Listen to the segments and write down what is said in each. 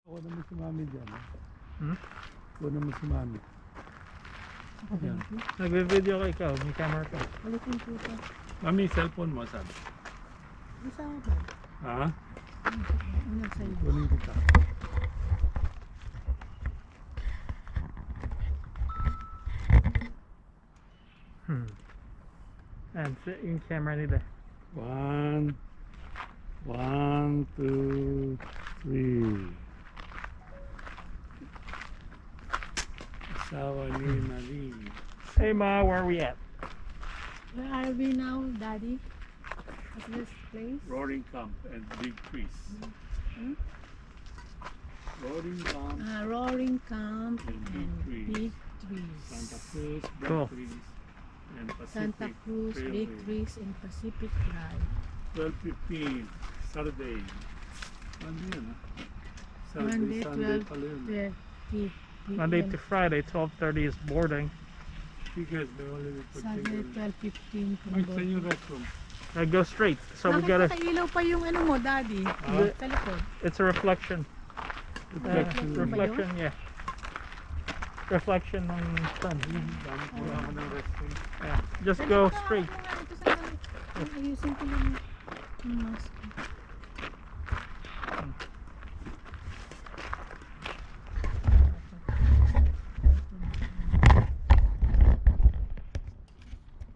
Kunin mo si Mami dyan. Hmm? Kunin mo si Mami. Yan. Nagbe-video ka ikaw, may camera ka. Ulitin po ito. Mami, cellphone mo saan? Isa ba? Ha? Ano sa'yo? Kunin kita. And yung camera nila. 1, 2, 3. Asawa ni Marie. Hey Ma, where are we at? Where are we now, Daddy? At this place? Roaring Camp and Big Trees. Hmm? Roaring Camp, Roaring Camp And and big Big Santa Trees. Cruz, Big Cool. Trees, and Pacific Santa Cruz, Big Railway. Trees, and Pacific Drive. 12:15, Saturday. Ano yun, ha? Monday, Sunday pala yun. 12:30 Monday p.m. to Friday, 12:30 is boarding. Because they only put Saturday, together. 12:15 from Mike, saan yung boarding. restroom? Go straight. So we Bakit gotta. nakailaw pa yung ano mo, Daddy? Ah? Sa likod. It's a reflection. Reflection. Reflection, yeah. Reflection ng sun. Dami ko ako ng restroom. Yeah. Just go straight. Ayusin ko lang yung mask ko.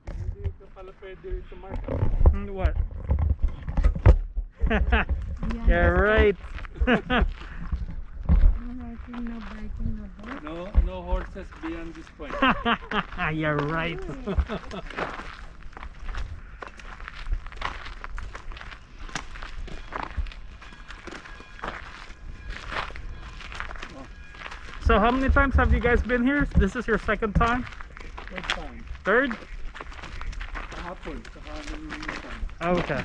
Hindi ka pala pwede rito, Mark. What? Yan. Yeah, right. No hiking, no biking, no boat. No horses beyond this point. You're right. So how many times have you guys been here? This is your second time? Third time. Third? Kahapon. Kahapon yung time. Oh, okay.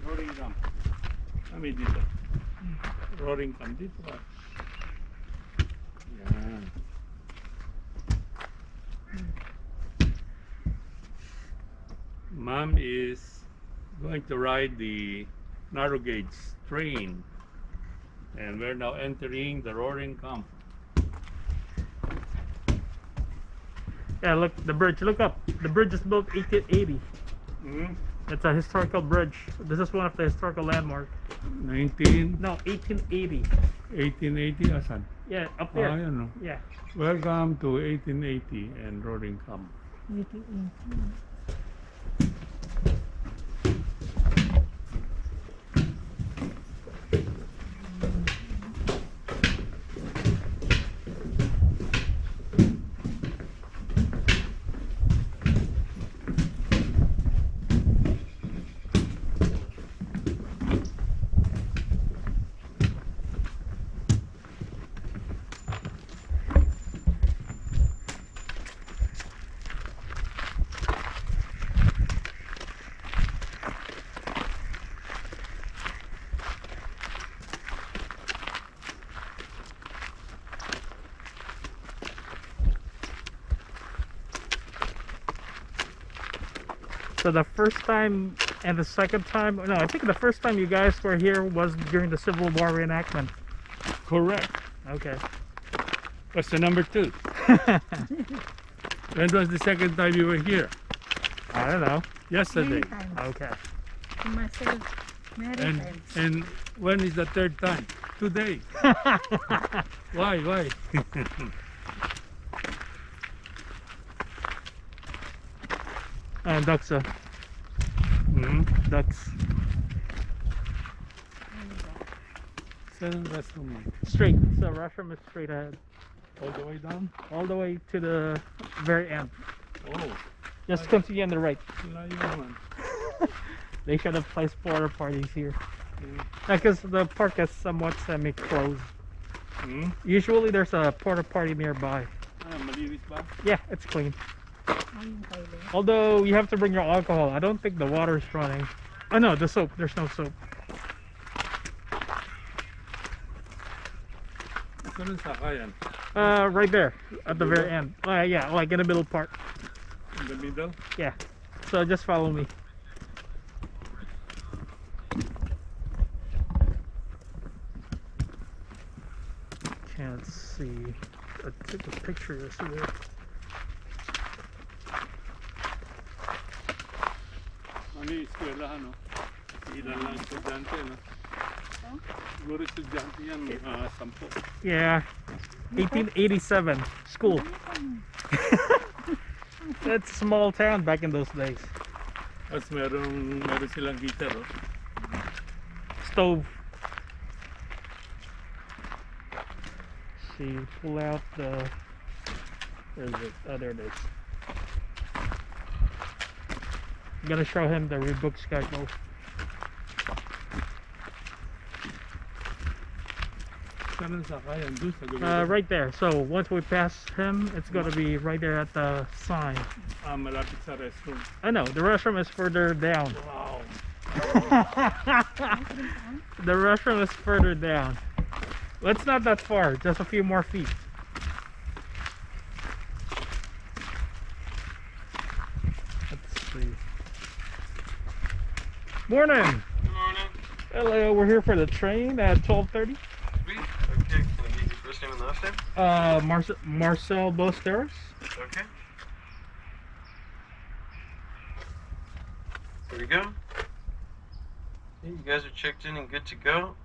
Roaring Camp. Kami dito. Roaring Camp dito ka. Yan. Mom is going to ride the narrow gauge train. And we're now entering the Roaring Camp. Yeah, look, the bridge. Look up. The bridge is built 1880. Hmm? It's a historical bridge. This is one of the historical landmarks. 19, No, 1880. 1880, asan? Yeah, up Ah, there. yan, no? Yeah. Welcome to 1880 and Roaring Camp. 1880. So the first time and the second time, no, I think the first time you guys were here was during the Civil War reenactment. Correct. Okay. What's the number 2? When was the second time you were here? I don't know. Yesterday. Many times. Okay. To myself, many And times. and when is the third time? Today. Why? Why? And ducks, Hmm? ducks. Saan ang restroom mo? Straight. So Russian is straight ahead, All the way down? all the way to the very end. Oh, Just continue on the right. layo naman. They should have placed porta parties here, Hmm? because the park is somewhat semi-closed. Hmm? Usually there's a porta party nearby. Ah, malinis ba? Yeah, it's clean. Ayun kayo. Although you have to bring your alcohol. I don't think the water's running. Oh no, the soap. There's no soap. Saan ang sakayan? Right there at the very end. Yeah, like in the middle part. In the middle? Yeah. So just follow me. Can't see. I took a picture yesterday. Ano yung eskwelahan, no? Ilan lang estudyante, no? Siguro estudyante yan, 10. Yeah, 1887 school. That's a small town back in those days. Tapos meron silang heater, oh. Stove. See, pull out the. Where is it? Oh, there it is. I'm gonna show him the rebook schedule. Saan sa kaya? Doon sa gawin. Right there. So once we pass him, it's gonna be right there at the sign. Malapit sa restroom. I know the restroom is further down. Wow. The restroom is further down. Well, it's not that far, just a few more feet. Let's see. Morning. Good morning. Hello, we're here for the train at 12:30. Sweet. Okay, can I get your first name and last name? Marcel Bosteros. Okay. There we go. Okay, you guys are checked in and good to go.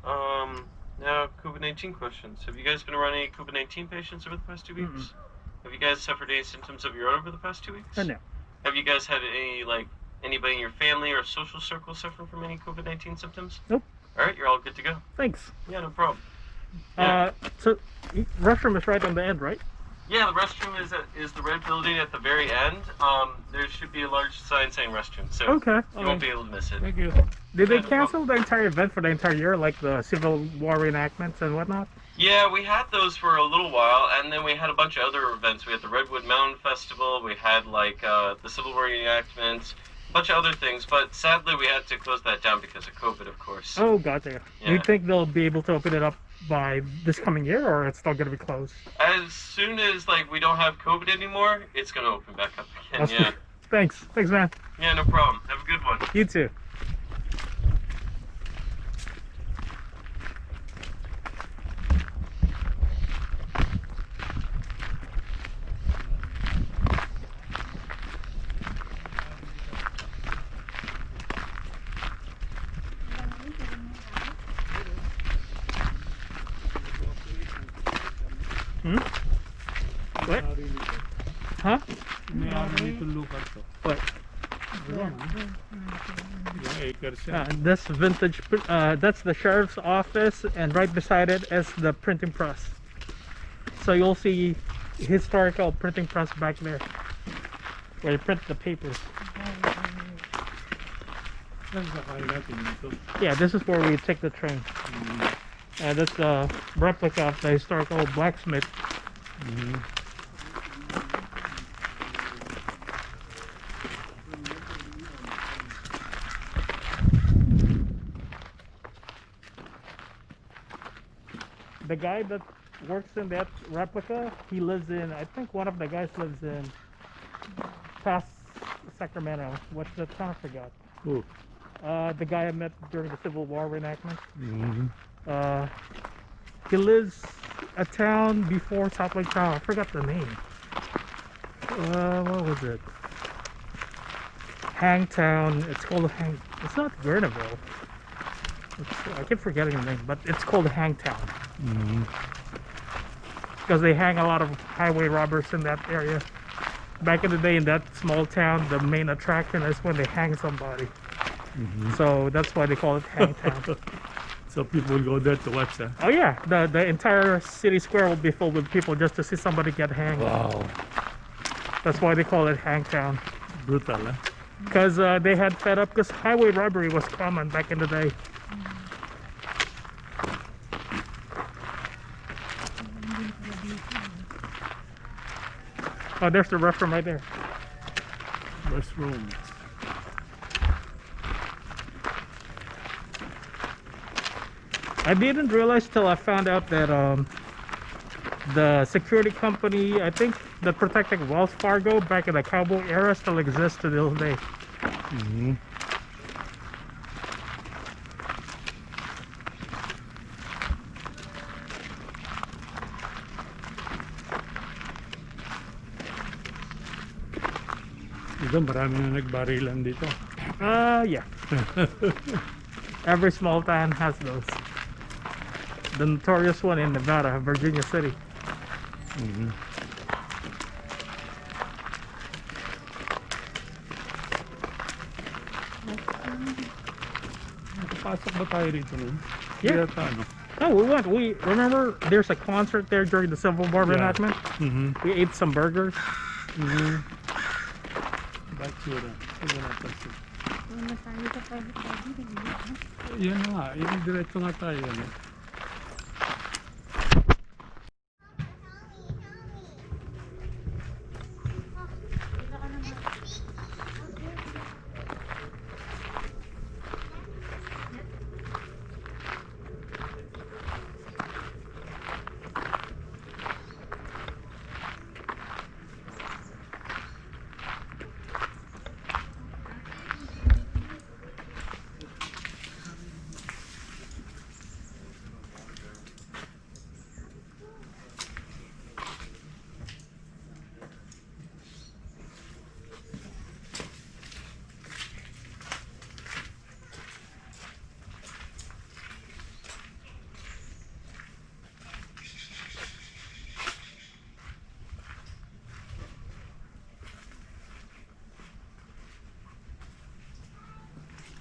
Now, COVID-19 questions. Have you guys been around any COVID-19 patients over the past 2 weeks? Have you guys suffered any symptoms of your own over the past 2 weeks? No. Have you guys had any, anybody in your family or social circle suffer from any COVID-19 symptoms? Nope. All right, you're all good to go. Thanks. Yeah, no problem. So restroom is right on the end, right? Yeah, the restroom is the red building at the very end. There should be a large sign saying restroom, so Okay. you won't be able to miss it. Thank you. Did they Yeah, no cancel the entire event for the entire year, like the Civil War reenactments and whatnot? Yeah, we had those for a little while, and then we had a bunch of other events. We had the Redwood Mountain Festival, we had the Civil War reenactments, a bunch of other things, but sadly we had to close that down because of COVID, of course. Oh, gotcha. Do you Yeah. think they'll be able to open it up by this coming year, or it's still going to be closed? As soon as we don't have COVID anymore, it's gonna open back up again. That's Yeah. Thanks, man. Yeah, no problem. Have a good one. You too. What? Huh? May-ari nito lugar to. What? Ilang acres yan. This vintage, that's the sheriff's office, and right beside it is the printing press. So you'll see historical printing press back there, where they print the papers. Saan sa kaya natin dito? Yeah, this is where we take the train. And that's a replica of the historical blacksmith. The guy that works in that replica, he lives in, I think one of the guys lives in past Sacramento. What's the town? I forgot. Who? The guy I met during the Civil War reenactment. He lives a town before South Lake Tahoe. I forgot the name. What was it? Hangtown. It's called Hang. It's not Vernonville. I keep forgetting the name, but it's called Hangtown. Because they hang a lot of highway robbers in that area. Back in the day, in that small town, the main attraction is when they hang somebody. So that's why they call it Hangtown. So people will go there to watch that. Oh yeah, the entire city square will be filled with people just to see somebody get hanged. Wow. That's why they call it Hangtown. Brutal, eh? Because they had fed up, because highway robbery was common back in the day. Oh, there's the restroom right there. Restroom. I didn't realize till I found out that the security company, I think, that protected Wells Fargo back in the cowboy era still exists to this day. Mhm. Diba marami na nagbarilan dito. Yeah. Every small town has those. The notorious one in Nevada, Virginia City. Mhm. Nakapasok ba tayo rito nun? Yeah. Yata, ano? No, we went. We remember there's a concert there during the Civil War Yeah. reenactment. Mhm. We ate some burgers. Mhm. Batsura. Sige natin siya. Una tayo sa private lobby. Yan na nga. Yung diretso nga tayo. Ano?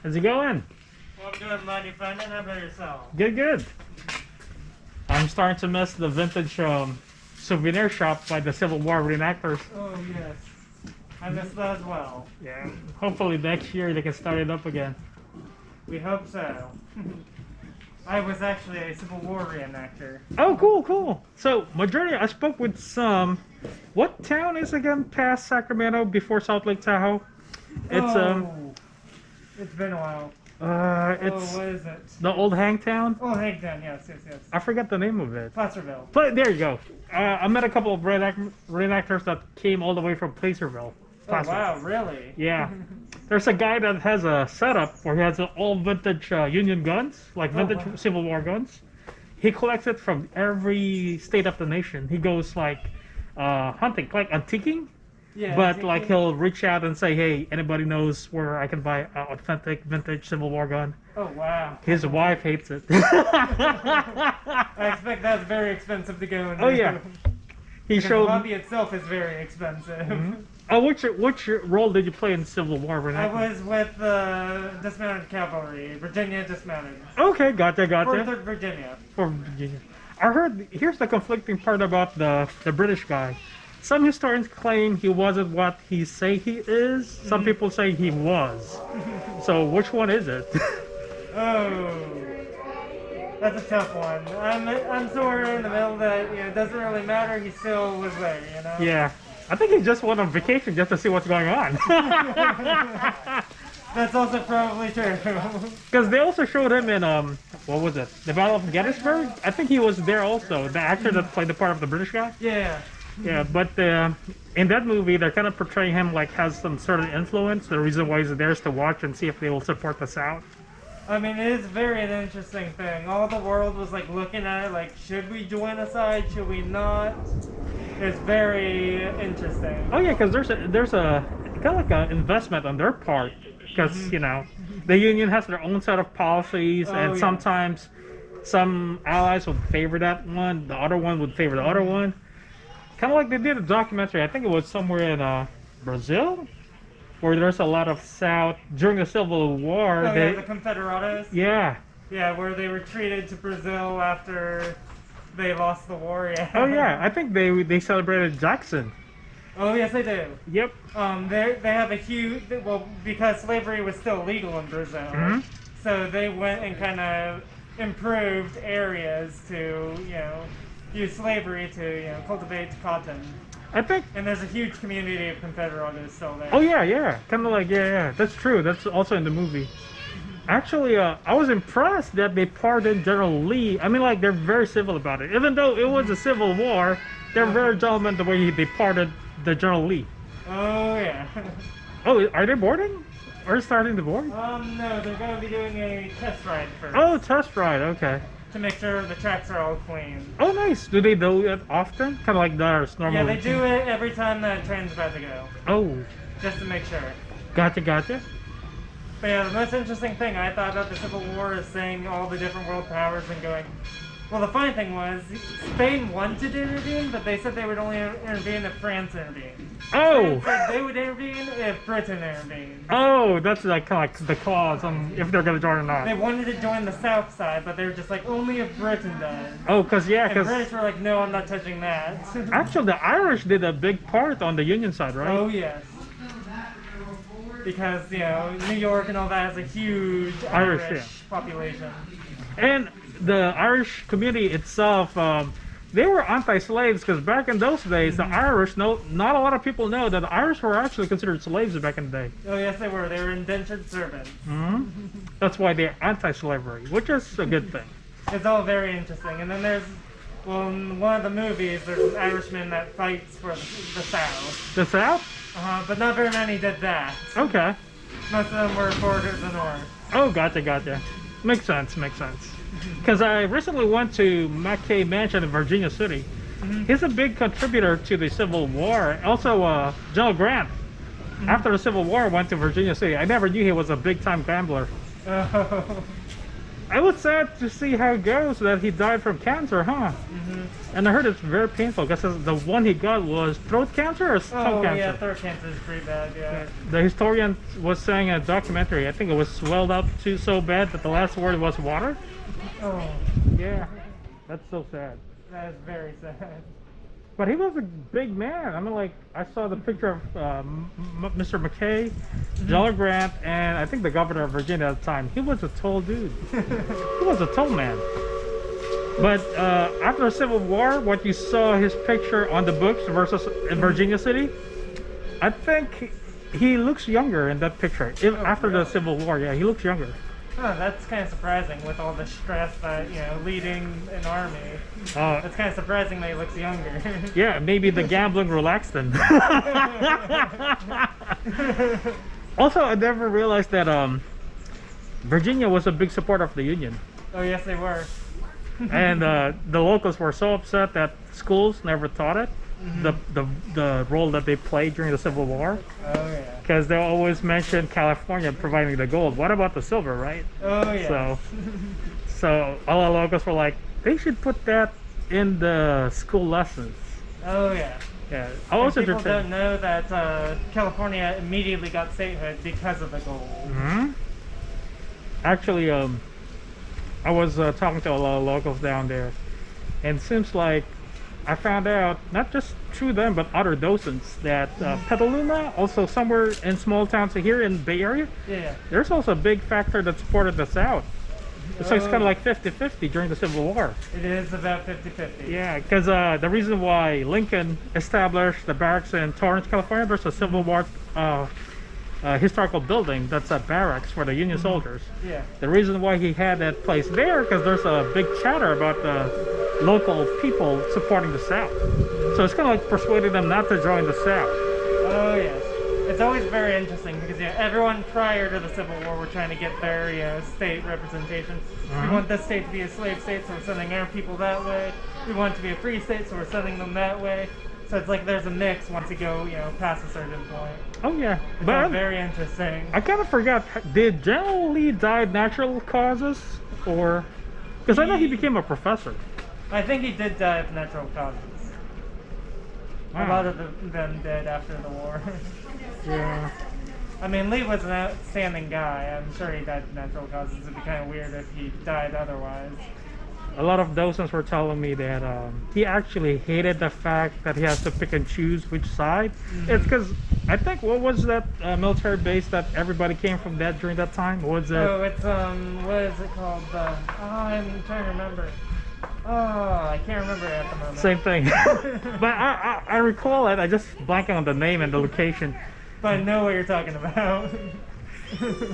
How's it going? Well, good, mighty friend. How about yourself? Good, good. I'm starting to miss the vintage souvenir shop by the Civil War reenactors. Oh, yes. I miss that as well. Yeah. Hopefully next year they can start it up again. We hope so. I was actually a Civil War reenactor. Oh, cool, cool. So, majority, I spoke with some. What town is again past Sacramento before Salt Lake Tahoe? It's been a while. It's what is it? the old Hangtown. Oh, Hangtown. Yes, yes, yes. I forgot the name of it. Placerville. But there you go. I met a couple of reenactors that came all the way from Placerville. Oh, wow, really? Yeah. There's a guy that has a setup where he has all vintage Union guns, like Oh, vintage wow. Civil War guns. He collects it from every state of the nation. He goes like hunting, like antiquing. Yeah. But like he'll reach out and say, "Hey, anybody knows where I can buy an authentic vintage Civil War gun?" Oh, wow. His wife hates it. I expect that's very expensive to go into. Oh yeah. He Because the showed. hobby itself is very expensive. Mhm. Oh, which role did you play in Civil War I reenactment? was with the Dismounted Cavalry, Virginia Dismounted. Okay, gotcha. 4th Virginia. For Virginia. I heard. Here's the conflicting part about the British guy. Some historians claim he wasn't what he say he is. Some people say he was. So which one is it? Oh, that's a tough one. I'm sort of in the middle that, you know, it doesn't really matter. He still was there, you know. Yeah, I think he just went on vacation just to see what's going on. That's also probably true. Because they also showed him in what was it? The Battle of Gettysburg. I think he was there also. The actor that played the part of the British guy. Yeah. Yeah, but in that movie, they're kind of portraying him like has some sort of influence. The reason why he's there is to watch and see if they will support the South. I mean, it is very an interesting thing. All the world was like looking at it, like, should we join a side? Should we not? It's very interesting. Oh yeah, because there's a kind of like an investment on their part, because you know the Union has their own set of policies, Oh, and yeah. sometimes some allies would favor that one, the other one would favor the other one. Kind of like they did a documentary. I think it was somewhere in Brazil, where there's a lot of South during the Civil War. Oh, they, yeah, the Confederados. yeah. Yeah, where they retreated to Brazil after they lost the war. Yeah. Oh yeah, I think they celebrated Jackson. Oh yes, they do. Yep. They have a huge, well, because slavery was still legal in Brazil, Mhm. so they went and kind of improved areas to, you know, use slavery to, you know, cultivate cotton. I think. And there's a huge community of Confederados still there. Oh yeah, yeah. Kind of like yeah. That's true. That's also in the movie. Actually, I was impressed that they pardoned General Lee. I mean, like they're very civil about it, even though it was a civil war. They're very gentleman the way they pardoned the General Lee. Oh yeah. Oh, are they boarding? are starting the war? No, they're going to be doing a test ride first. Oh, test ride. Okay. To make sure the tracks are all clean. Oh, nice. Do they do it often? Kind of like their normal. Yeah, they routine? do it every time the train's about to go. Oh, Just to make sure. gotcha. But yeah, the most interesting thing I thought about the Civil War is saying all the different world powers and going, well, the funny thing was, Spain wanted to intervene, but they said they would only intervene if France intervened. Oh. France said they would intervene if Britain intervened. Oh, that's like kind of like the clause on if they're gonna join or not. They wanted to join the South side, but they were just like, only if Britain does. Oh, cause yeah, And cause British were like, no, I'm not touching that. actually the Irish did a big part on the Union side, right? Oh, yes. Because, you know, New York and all that has a huge Irish, Irish yeah. population. And the Irish community itself, they were anti-slaves because back in those days, the Irish, not a lot of people know that the Irish were actually considered slaves back in the day. Oh, yes, they were. They were indentured servants. That's why they're anti-slavery, which is a good thing. It's all very interesting. And then there's, well, in one of the movies, there's an Irishman that fights for the South. The South? But not very many did that. Okay. Most of them were for the North. Oh, gotcha. Makes sense. Because I recently went to McKay Mansion in Virginia City. He's a big contributor to the Civil War. Also, General Grant, after the Civil War, went to Virginia City. I never knew he was a big-time gambler. Oh. I was sad to see how it goes that he died from cancer, huh? And I heard it's very painful because the one he got was throat cancer or tongue cancer. Yeah, throat cancer is pretty bad, yeah. The historian was saying in a documentary, I think it was swelled up so bad that the last word was water. Oh, Yeah, that's so sad. that is very sad. But he was a big man. I mean, like, I saw the picture of Mr. McKay, General Grant, and I think the governor of Virginia at the time. He was a tall dude. He was a tall man. But after the Civil War, what you saw his picture on the books versus in Virginia City, I think he looks younger in that picture. After the Civil War, yeah, he looks younger. Huh, that's kind of surprising with all the stress that, you know, leading an army. Uh, That's kind of surprising that he looks younger. yeah, maybe the gambling relaxed him. Also, I never realized that Virginia was a big supporter of the Union. Oh, yes, they were. And the locals were so upset that schools never taught it, the role that they played during the Civil War, Oh, yeah. because they always mentioned California providing the gold. What about the silver, right? Oh, yeah. So all the locals were like, they should put that in the school lessons. Oh, yeah. Yeah, I And was people entertained. don't know that California immediately got statehood because of the gold. Actually, I was talking to a lot of locals down there, and it seems like I found out, not just through them, but other docents, that Petaluma, also somewhere in small towns here in the Bay Area, Yeah. there's also a big factor that supported the South. So it's kind of like 50-50 during the Civil War. It is about 50-50. Yeah, because the reason why Lincoln established the barracks in Torrance, California, there's a Civil War historical building that's a barracks for the Union soldiers. Yeah. The reason why he had that place there, because there's a big chatter about the local people supporting the South. So it's kind of like persuading them not to join the South. Oh, yes. It's always very interesting because, yeah, everyone prior to the Civil War were trying to get their, you know, state representation. We want this state to be a slave state, so we're sending our people that way. We want it to be a free state, so we're sending them that way. So it's like there's a mix once you go, you know, past a certain point. Oh yeah, It's but all very interesting. I kind of forgot. Did General Lee die of natural causes, or because I know he became a professor? I think he did die of natural causes. A lot of them did after the war. Yeah. I mean, Lee was an outstanding guy. I'm sure he died of natural causes. It'd be kind of weird if he died otherwise. A lot of docents were telling me that he actually hated the fact that he has to pick and choose which side. It's because I think, what was that military base that everybody came from that during that time? What was it? Oh, it's what is it called? I'm trying to remember. Oh, I can't remember it at the moment. Same thing. But I recall it. I just blanking on the name and the location. But I know what you're talking about.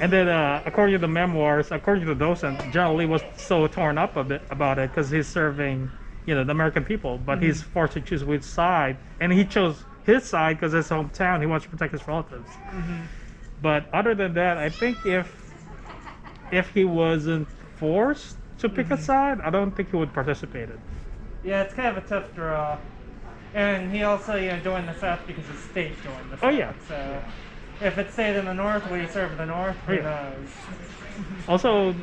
And then, according to the memoirs, according to the docent, General Lee was so torn up a bit about it because he's serving, you know, the American people, but he's forced to choose which side, and he chose his side because it's his hometown. He wants to protect his relatives. But other than that, I think if he wasn't forced to pick a side, I don't think he would participate in. Yeah, it's kind of a tough draw. And he also, joined the South because his state joined the South. Oh, yeah. So if it stayed in the North, would he serve in the North? Who knows? Also,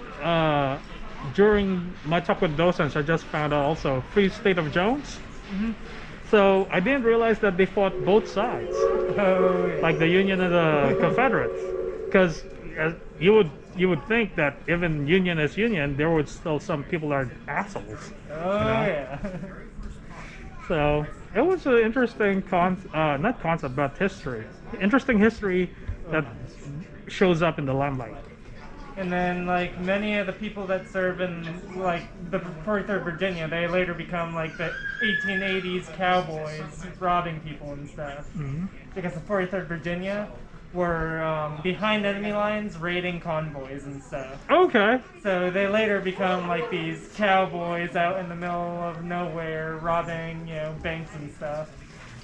during my talk with docents, I just found out also Free State of Jones. So I didn't realize that they fought both sides, Oh, yeah. like the Union and the Confederates, because you would think that even Union is Union, there would still some people that are assholes. Oh, yeah. So it was an interesting not concept, but history. Interesting history that shows up in the limelight. And then, like, many of the people that serve in, like, the 43rd Virginia, they later become, like, the 1880s cowboys robbing people and stuff. Because the 43rd Virginia were behind enemy lines raiding convoys and stuff. Okay. So they later become, like, these cowboys out in the middle of nowhere robbing, banks and stuff.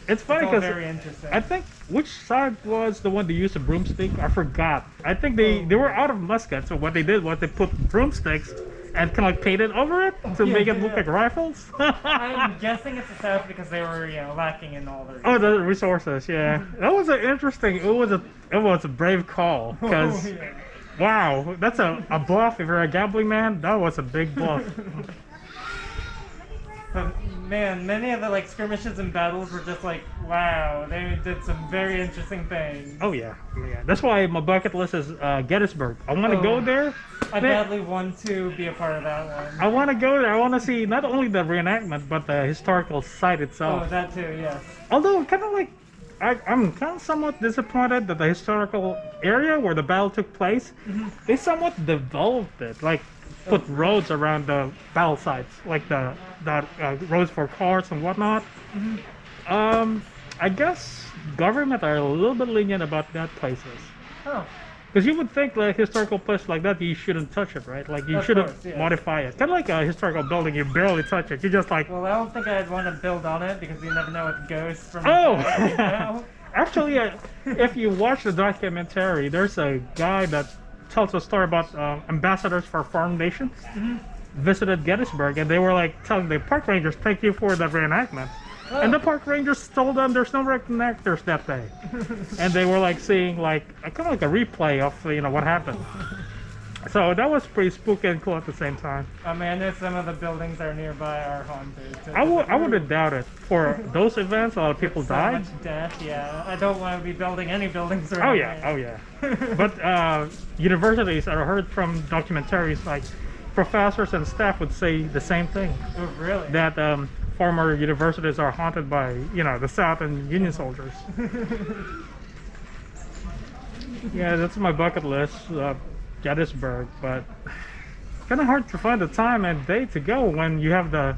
It's funny It's all because very interesting. I think which side was the one that used a broomstick? I forgot. I think they were out of muskets, so what they did was they put broomsticks and kind of like painted over it to make it look like rifles. I'm guessing it's the South because they were, lacking in all their. Oh, the resources, yeah. That was an interesting. It was a brave call because wow, that's a bluff. If you're a gambling man, that was a big bluff. But man, many of the like skirmishes and battles were just like, wow, they did some very interesting things. Oh yeah. That's why my bucket list is Gettysburg. I want to go there. I badly want to be a part of that one. I want to go there. I want to see not only the reenactment but the historical site itself. Oh, that too, yes. Although, kind of like, I'm kind of somewhat disappointed that the historical area where the battle took place, they somewhat developed it, like put roads around the battle sites, like the roads for cars and whatnot. I guess government are a little bit lenient about that places. Oh, Because you would think like historical place like that, you shouldn't touch it, right? Like you Of shouldn't course, yeah. modify it. Kind of like a historical building, you barely touch it. You just like, well, I don't think I'd want to build on it because you never know what ghosts from. oh! the past, Actually, if you watch the documentary, there's a guy that tells a story about ambassadors for foreign nations visited Gettysburg, and they were like telling the park rangers, "Thank you for the reenactment." And the park rangers told them there's no reenactors that day, and they were like seeing like kind of like a replay of what happened. So that was pretty spooky and cool at the same time. I mean, I know some of the buildings that are nearby are haunted. So I wouldn't doubt it. For those events, a lot of people so died. much death, yeah. I don't want to be building any buildings around Oh yeah, here. oh yeah. But universities, I heard from documentaries, like professors and staff would say the same thing. Oh, really? That former universities are haunted by, the South and Union soldiers. Yeah, that's my bucket list, Gettysburg. But kind of hard to find the time and day to go when you have the,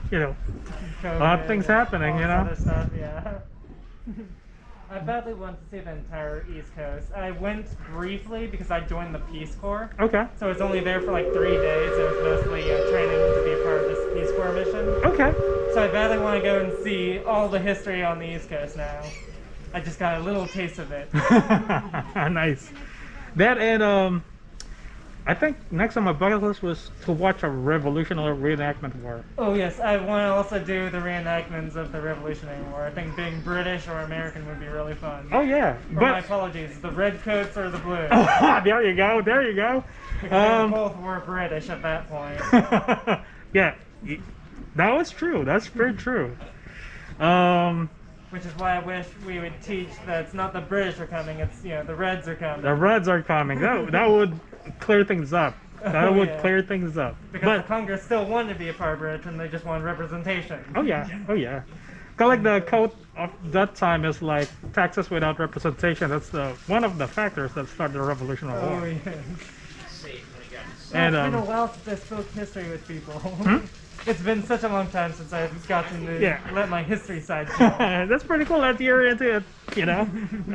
a lot of things happening, all this other stuff, yeah. I badly want to see the entire East Coast. I went briefly because I joined the Peace Corps. Okay. So I was only there for like 3 days. It was mostly training to be a part of this Peace Corps mission. Okay. So I badly want to go and see all the history on the East Coast now. I just got a little taste of it. Nice. That and I think next on my bucket list was to watch a Revolutionary Reenactment War. Oh yes, I want to also do the reenactments of the Revolutionary War. I think being British or American would be really fun. Oh yeah, Or my apologies, the redcoats or the blues. there you go, there you go. Because they both were British at that point. Yeah, that was true. That's very true. Which is why I wish we would teach that it's not the British are coming, it's the Reds are coming. The Reds are coming. That would clear things up. That would clear things up. Because the Congress still wanted to be a part of Britain, they just wanted representation. Oh yeah, oh yeah. Kind of like the quote of that time is like taxes without representation. That's one of the factors that started the Revolutionary War. Oh yeah. And it's been a while since I spoke history with people. It's been such a long time since I've gotten to let my history side show. That's pretty cool that you're into it,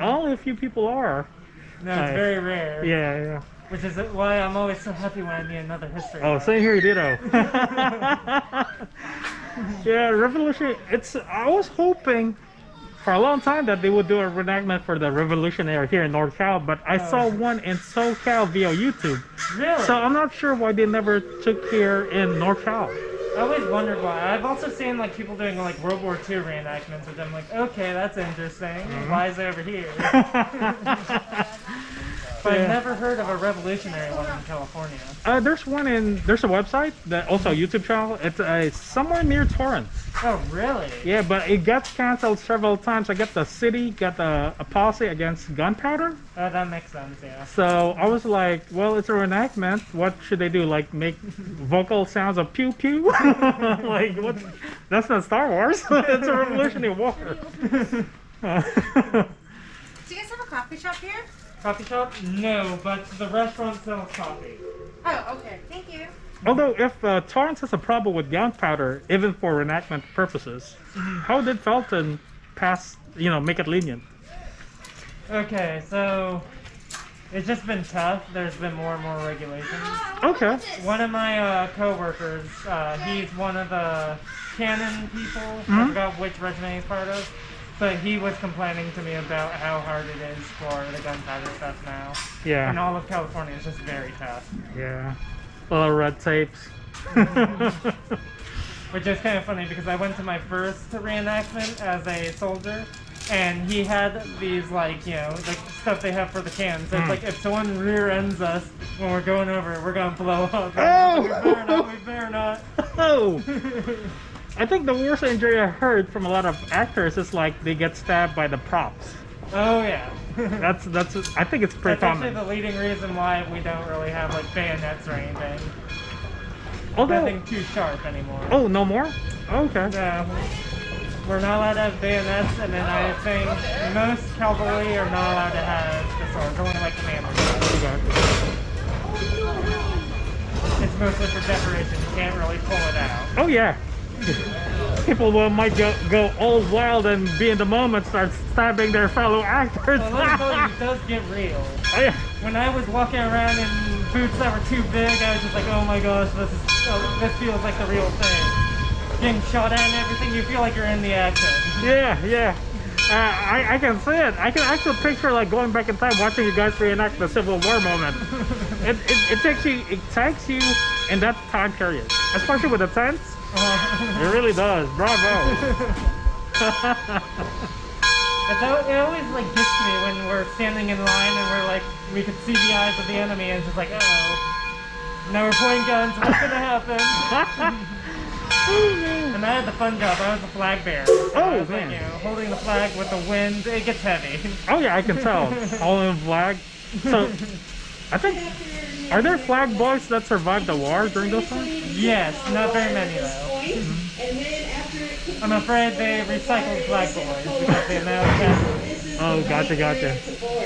Only a few people are. No, it's very rare. Yeah. Which is why I'm always so happy when I meet another history. Oh, same here, ditto. Yeah, Revolution. I was hoping for a long time that they would do a reenactment for the Revolutionary here in NorCal, but I saw one in SoCal via YouTube. Really? So I'm not sure why they never took here in NorCal. I always wondered why. I've also seen like people doing like World War II reenactments, which I'm like, okay, that's interesting. Why is it over here? But I've never heard of a revolutionary one in California. There's a website that also a YouTube channel. It's somewhere near Torrance. Oh, really? Yeah, but it gets canceled several times. I guess the city got a policy against gunpowder. Oh, that makes sense, yeah. So I was like, well, it's a reenactment. What should they do? Like make vocal sounds of pew pew? Like what? That's not Star Wars. It's a Revolutionary War. Do you guys have a coffee shop here? Coffee shop? No, but the restaurant sells coffee. Oh, okay. Thank you. Although if Torrance has a problem with gunpowder, even for reenactment purposes, how did Felton make it lenient? Okay, so it's just been tough. There's been more and more regulations. Okay. One of my co-workers, he's one of the canon people. I forgot which regiment he's part of. But he was complaining to me about how hard it is for the gunpowder stuff now. Yeah. And all of California is just very tough. Yeah. A lot of red tapes. Which is kind of funny because I went to my first reenactment as a soldier, and he had these like stuff they have for the cans. So it's like if someone rear ends us when we're going over, we're gonna blow up. Oh! We better not. Oh! I think the worst injury I heard from a lot of actors is like they get stabbed by the props. Oh yeah. That's I think it's pretty That's actually common. the leading reason why we don't really have like bayonets or anything. Although, Nothing too sharp anymore. oh, no more? Okay. No. We're not allowed to have bayonets, and then I think most cavalry are not allowed to have the swords, only like commanders. It's mostly for decoration, you can't really pull it out. Oh yeah. People might go all wild and be in the moment, start stabbing their fellow actors. Well, let me tell you, it does get real. Oh, yeah. When I was walking around in boots that were too big, I was just like, oh my gosh, this feels like the real thing. Getting shot at and everything, you feel like you're in the action. Yeah, yeah. I can see it. I can actually picture like going back in time, watching you guys reenact the Civil War moment. It takes you in that time period, especially with the tents. It really does. Bravo. It always like gets me when we're standing in line and we could see the eyes of the enemy and it's just like, uh-oh. Now we're pointing guns, what's gonna happen? And I had the fun job, I was the flag bearer. So I was man. like, holding the flag with the wind, it gets heavy. Oh yeah, I can tell. All in flag. So, I think, are there flag boys that survived the war during those times? Yes, not very many though. I'm afraid they recycled flag boys because they now have, Oh, gotcha.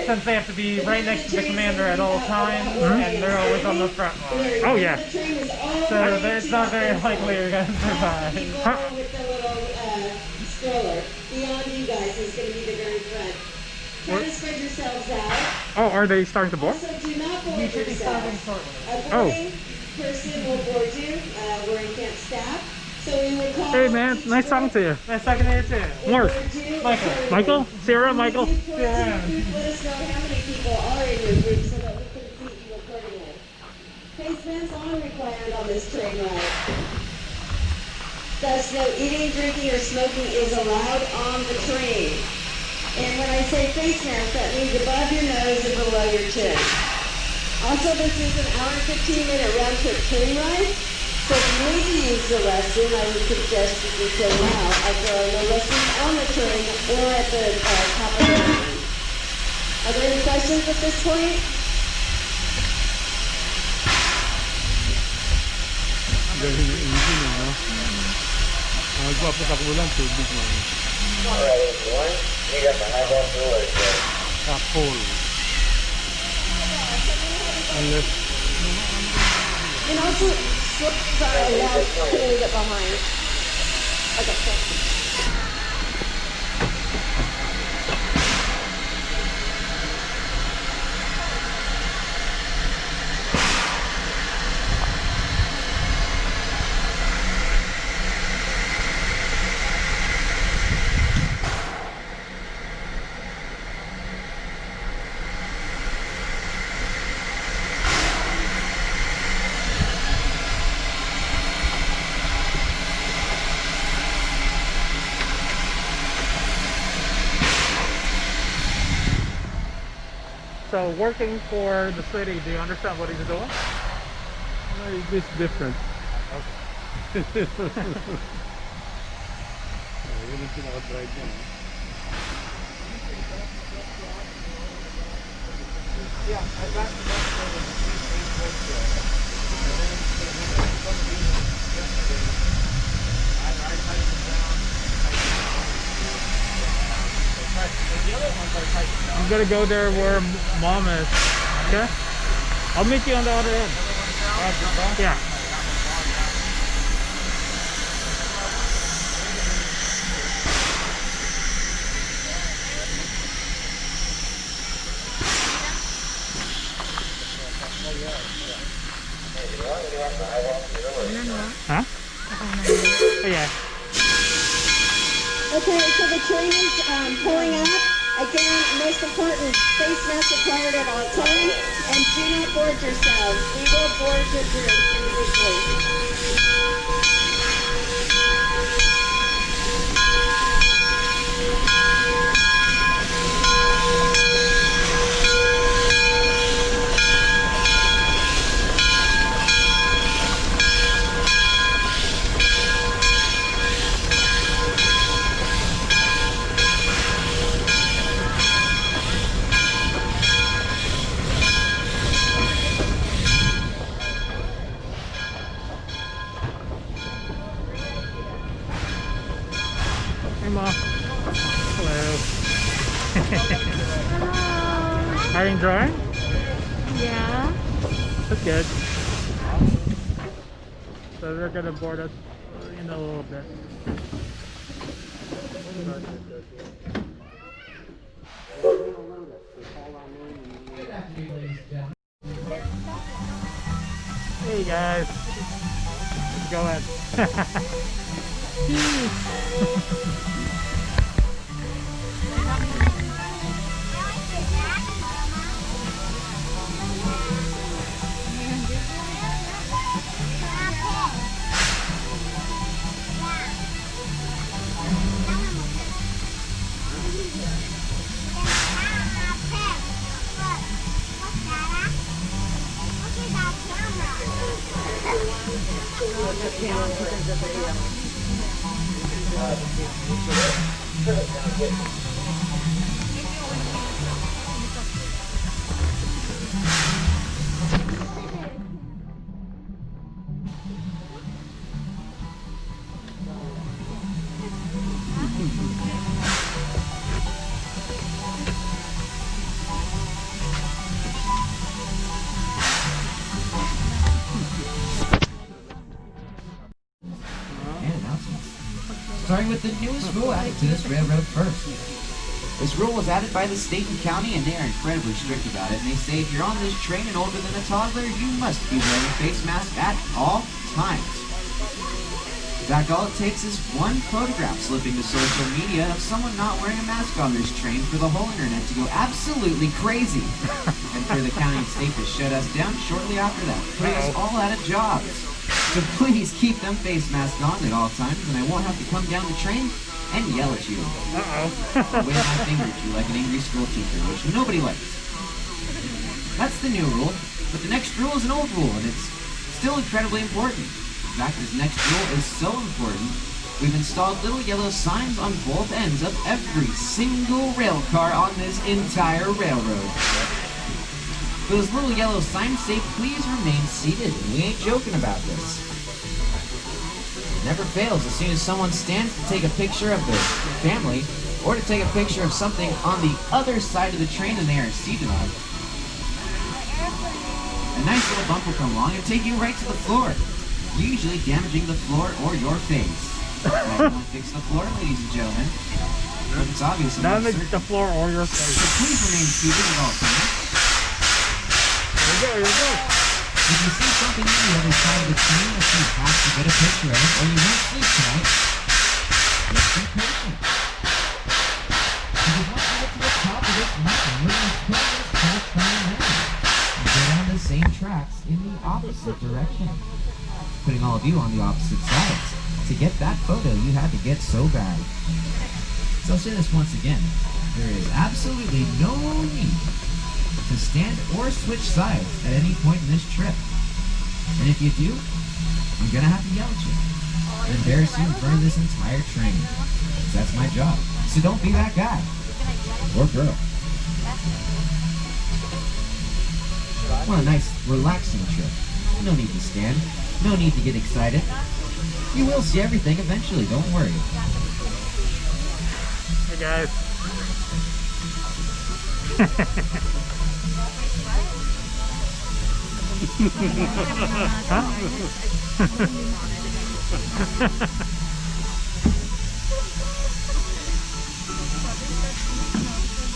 since they have to be right next to the commander at all times, and they're always on the front line. Oh yeah. So it's not very likely you're going to survive. With the little stroller. Beyond you guys is going to be the very front. Try to spread yourselves out. Oh, are they starting to board? Also, do not board You should be starting yourself. shortly. A boarding person will board you. Wearing camp staff. So we will call. Hey man, nice talking to you. Nice talking to you too. Mark. Michael. Michael? Sarah, Michael? Let us know how many people are in your group so that we can seat you accordingly. Face masks are required on this train ride. Thus, no eating, drinking, or smoking is allowed on the train. And when I say face mask, that means above your nose and below your chin. Also, this is an hour and 15-minute round-trip train ride. So if you need to use the restroom, I would suggest you do so now, as there are no restrooms on the train or at the top of the train. Are there any questions at this point? And also, slips are allowed to get behind. Okay, thanks. So working for the city, do you understand what he's doing? It's different. Okay. Yun yung pinaka-drive niya. I'm gonna go there where mom is. Okay? I'll meet you on the other end. Yeah. Huh? Oh, yeah. Okay, so the train is pulling up. Again, most important, face mask required at all times, and do not board yourselves. We will board your group individually. Hey, Mom. Hello. Hello. Are you enjoying? Yeah. That's good. So they're gonna board us in a little bit. Hey guys. Go ahead. And announcements. Starting with the newest rule added to this railroad first. This rule was added by the state and county, and they are incredibly strict about it. And they say if you're on this train and older than a toddler, you must be wearing a face mask at all times. In fact, all it takes is one photograph slipping to social media of someone not wearing a mask on this train for the whole internet to go absolutely crazy. And for the county and state to shut us down shortly after that, putting us all out of jobs. So please keep them face masks on at all times, and I won't have to come down the train and yell at you. Wave my finger at you like an angry school teacher, which nobody likes. That's the new rule, but the next rule is an old rule, and it's still incredibly important. In fact, this next rule is so important, we've installed little yellow signs on both ends of every single rail car on this entire railroad. Those little yellow signs say, please remain seated, and we ain't joking about this. It never fails as soon as someone stands to take a picture of their family, or to take a picture of something on the other side of the train than they are seated on. A nice little bump will come along and take you right to the floor, usually damaging the floor or your face. I won't fix the floor, ladies and gentlemen. But it's obvious I'm Damage the floor or your face. So please remain seated at all times. Here we go. If you see something on the other side of the train that you have to get a picture of, or you won't sleep tonight, just be patient. Because once you get to the top of this mountain, you're going to turn this whole train around and go down the same tracks in the opposite direction, putting all of you on the opposite sides. To get that photo, you had to get so bad. So I'll say this once again. There is absolutely no need to stand or switch sides at any point in this trip. And if you do, I'm gonna have to yell at you and embarrass you in front of this entire train. 'Cause that's my job. So don't be that guy. Or girl. What a nice, relaxing trip. No need to stand. No need to get excited. You will see everything eventually, don't worry. Hey guys.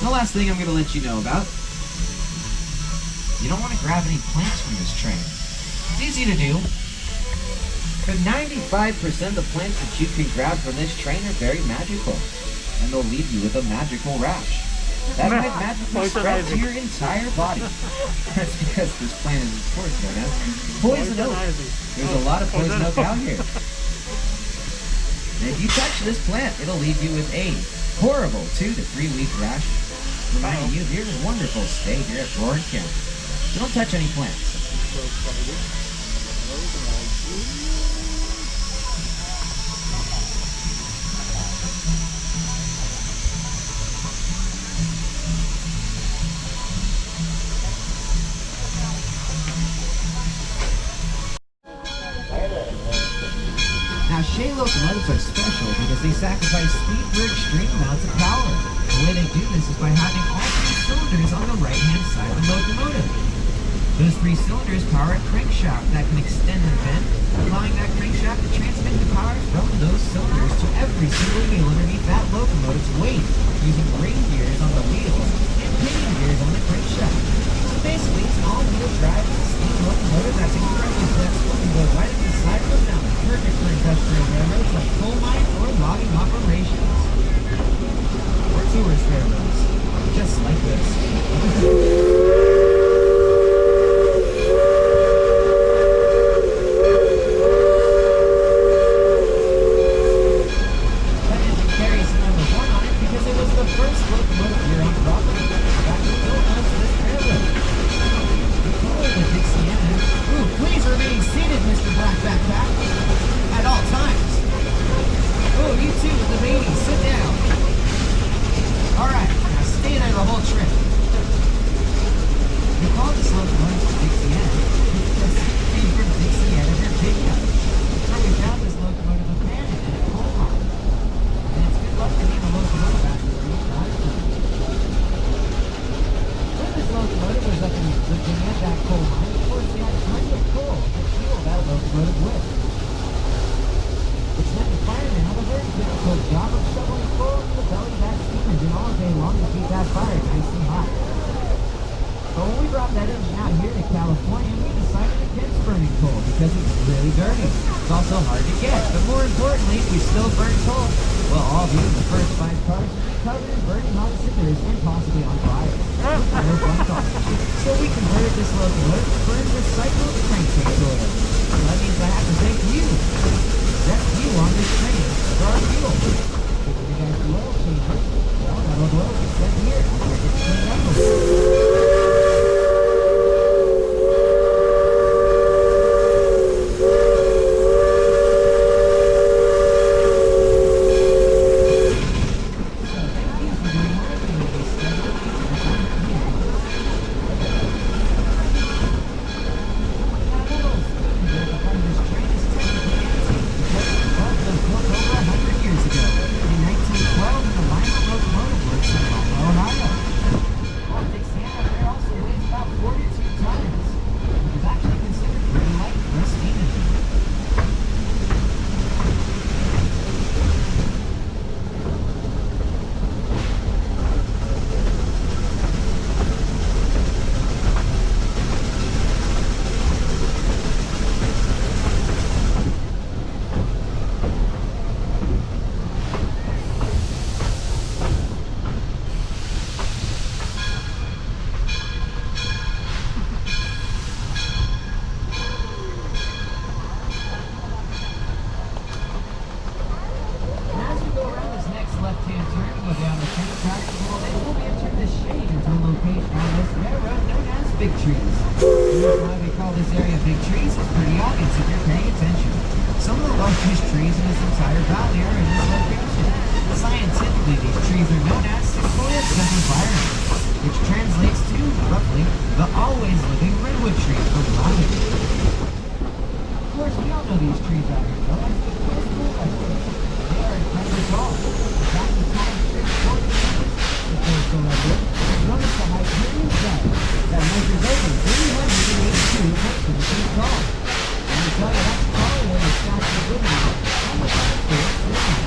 The last thing I'm going to let you know about, you don't want to grab any plants from this train. It's easy to do, but 95% of the plants that you can grab from this train are very magical, and they'll leave you with a magical rash. That might magically spread to your entire body. That's because this plant is, of course, known as poison oak. There's a lot of poison oak out here. And if you touch this plant, it'll leave you with a horrible 2 to 3 week rash, reminding you of your wonderful stay here at Roaring Camp. So don't touch any plants. Now, Shea locomotives are special because they sacrifice speed for extreme amounts of power. The way they do this is by having all 3 cylinders on the right-hand side of the locomotive. Those 3 cylinders power a crankshaft that can extend and bend, allowing that crankshaft to transmit the power from those cylinders to every single wheel underneath that locomotive's weight, using ring gears on the wheels and pinion gears on the crankshaft. So basically, it's an all-wheel drive steam locomotive that's incredibly flexible and goes right up the side of the mountain, perfect for industrial railroads like coal mines or logging operations. Or tourist railroads, just like this. That engine carries the number 1 on it because it was the first locomotive here on property that was built onto this railroad. We call it the Dixiana. Ooh, please remain seated, Mr. Black Backpack, at all times. Oh, you too with the baby, sit down. Alright, now stay there the whole trip. We call this locomotive the Dixiana because it came from Dixiana, Virginia, where we found this locomotive abandoned in a coal mine. And it's good luck to name a locomotive after you reach that point. When this locomotive was up in Virginia at that coal mine, of course they had plenty of coal to fuel that locomotive with. Which meant the firemen had a very difficult job of shoveling coal into the belly of that steam engine all day long to keep that fire nice and hot. But when we brought that engine out here to California, we decided against burning coal because it's really dirty. It's also hard to get, but more importantly, we still burn coal. Well, all these, the first 5 cars, would be covered in burning hot cinders and possibly on fire. No fun cars. So we converted this locomotive to burn recycled crankcase oil. So that means I have to thank you. That's you on this train for our fuel. So when you guys do oil changes, well, that old oil gets sent here. It gets cleaned up. Why we call this area Big Trees is pretty obvious if you're paying attention. Some of the largest trees in this entire valley are in this location. Scientifically, these trees are known as sequoia sempervirens, which translates to, roughly, the always living redwood tree from Latin. Of course, we all know these trees out here, though. They are incredibly tall. In fact, the tallest tree according to the coastal redwood is notice the Hyperion shrub that measures over 382 feet tall. And I tell you, that's taller than the Statue of Liberty and the Empire State Building.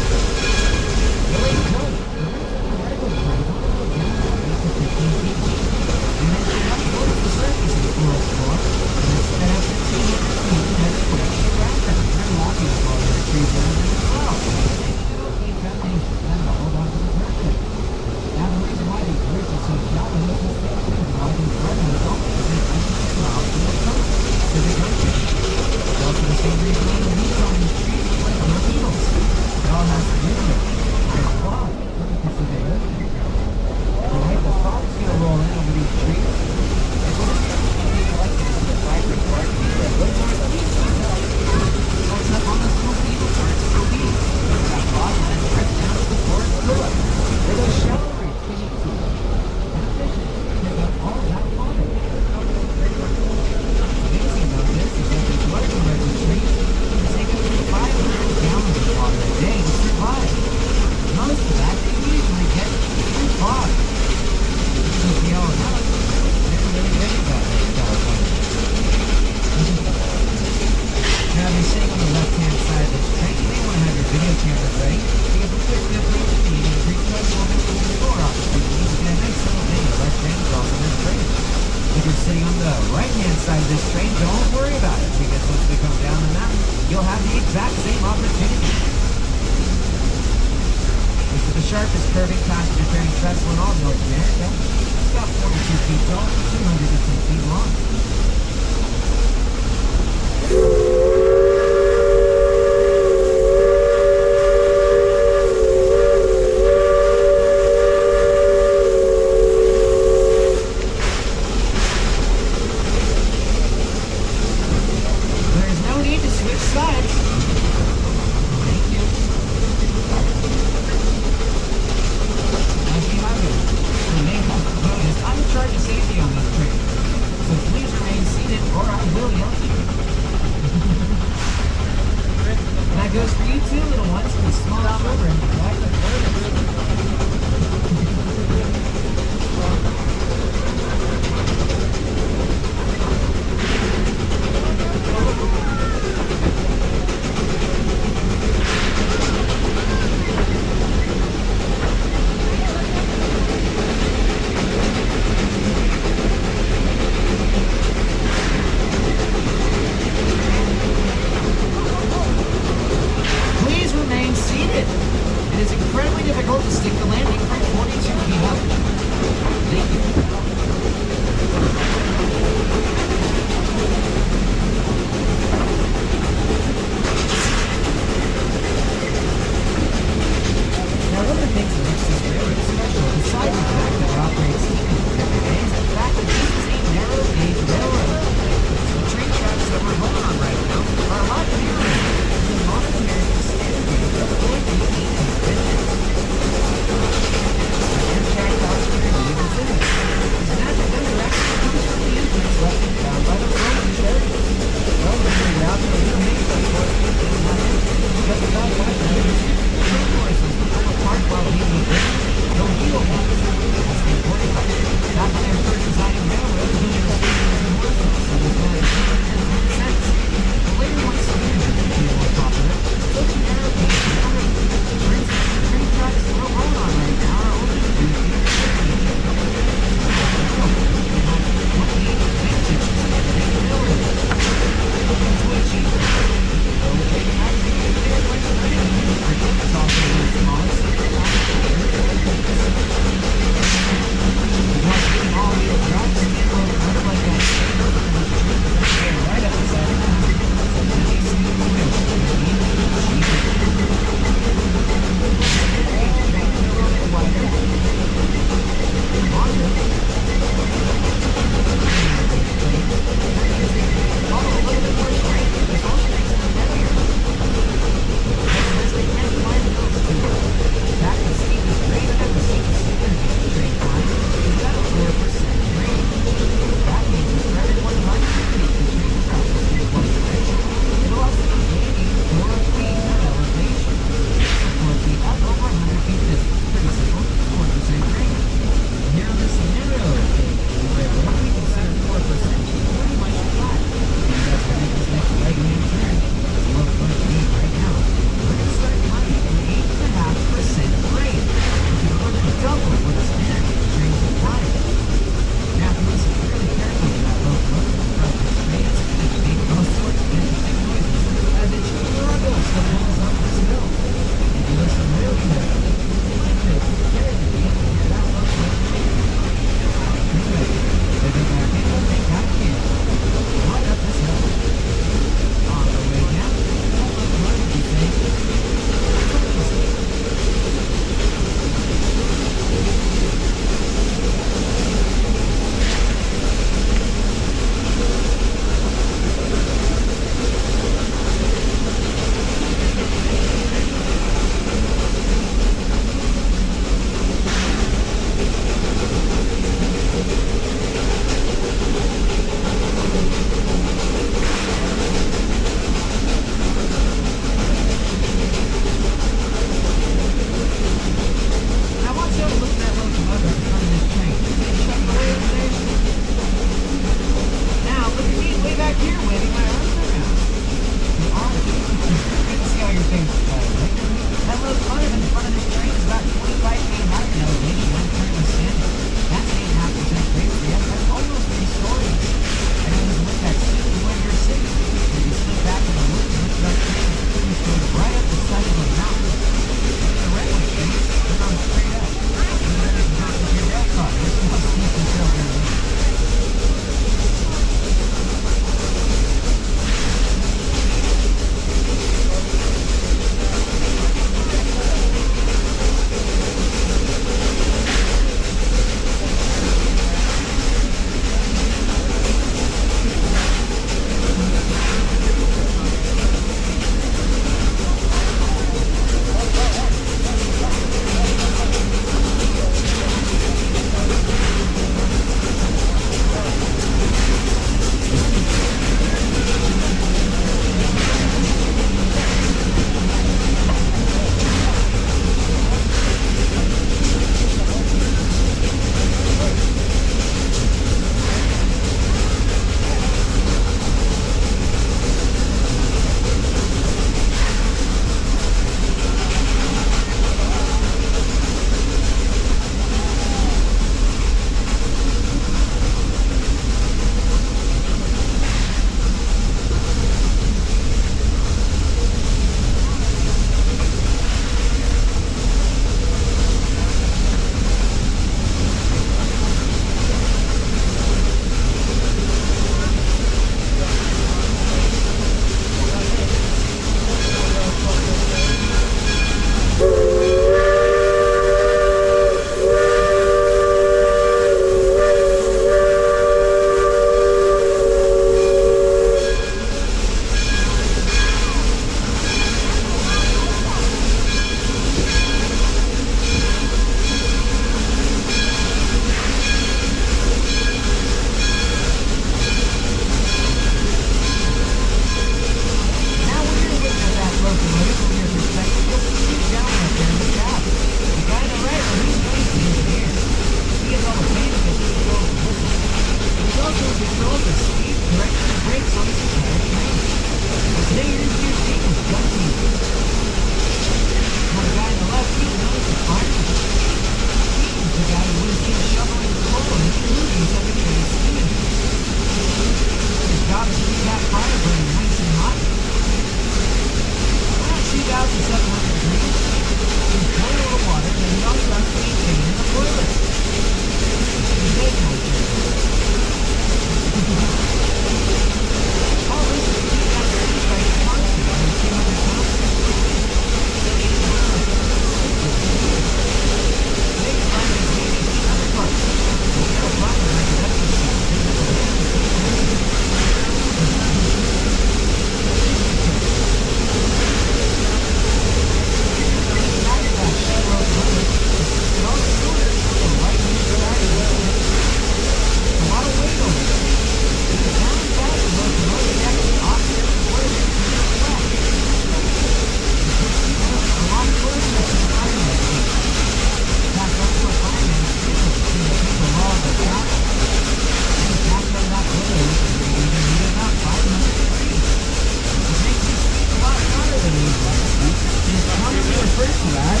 to that,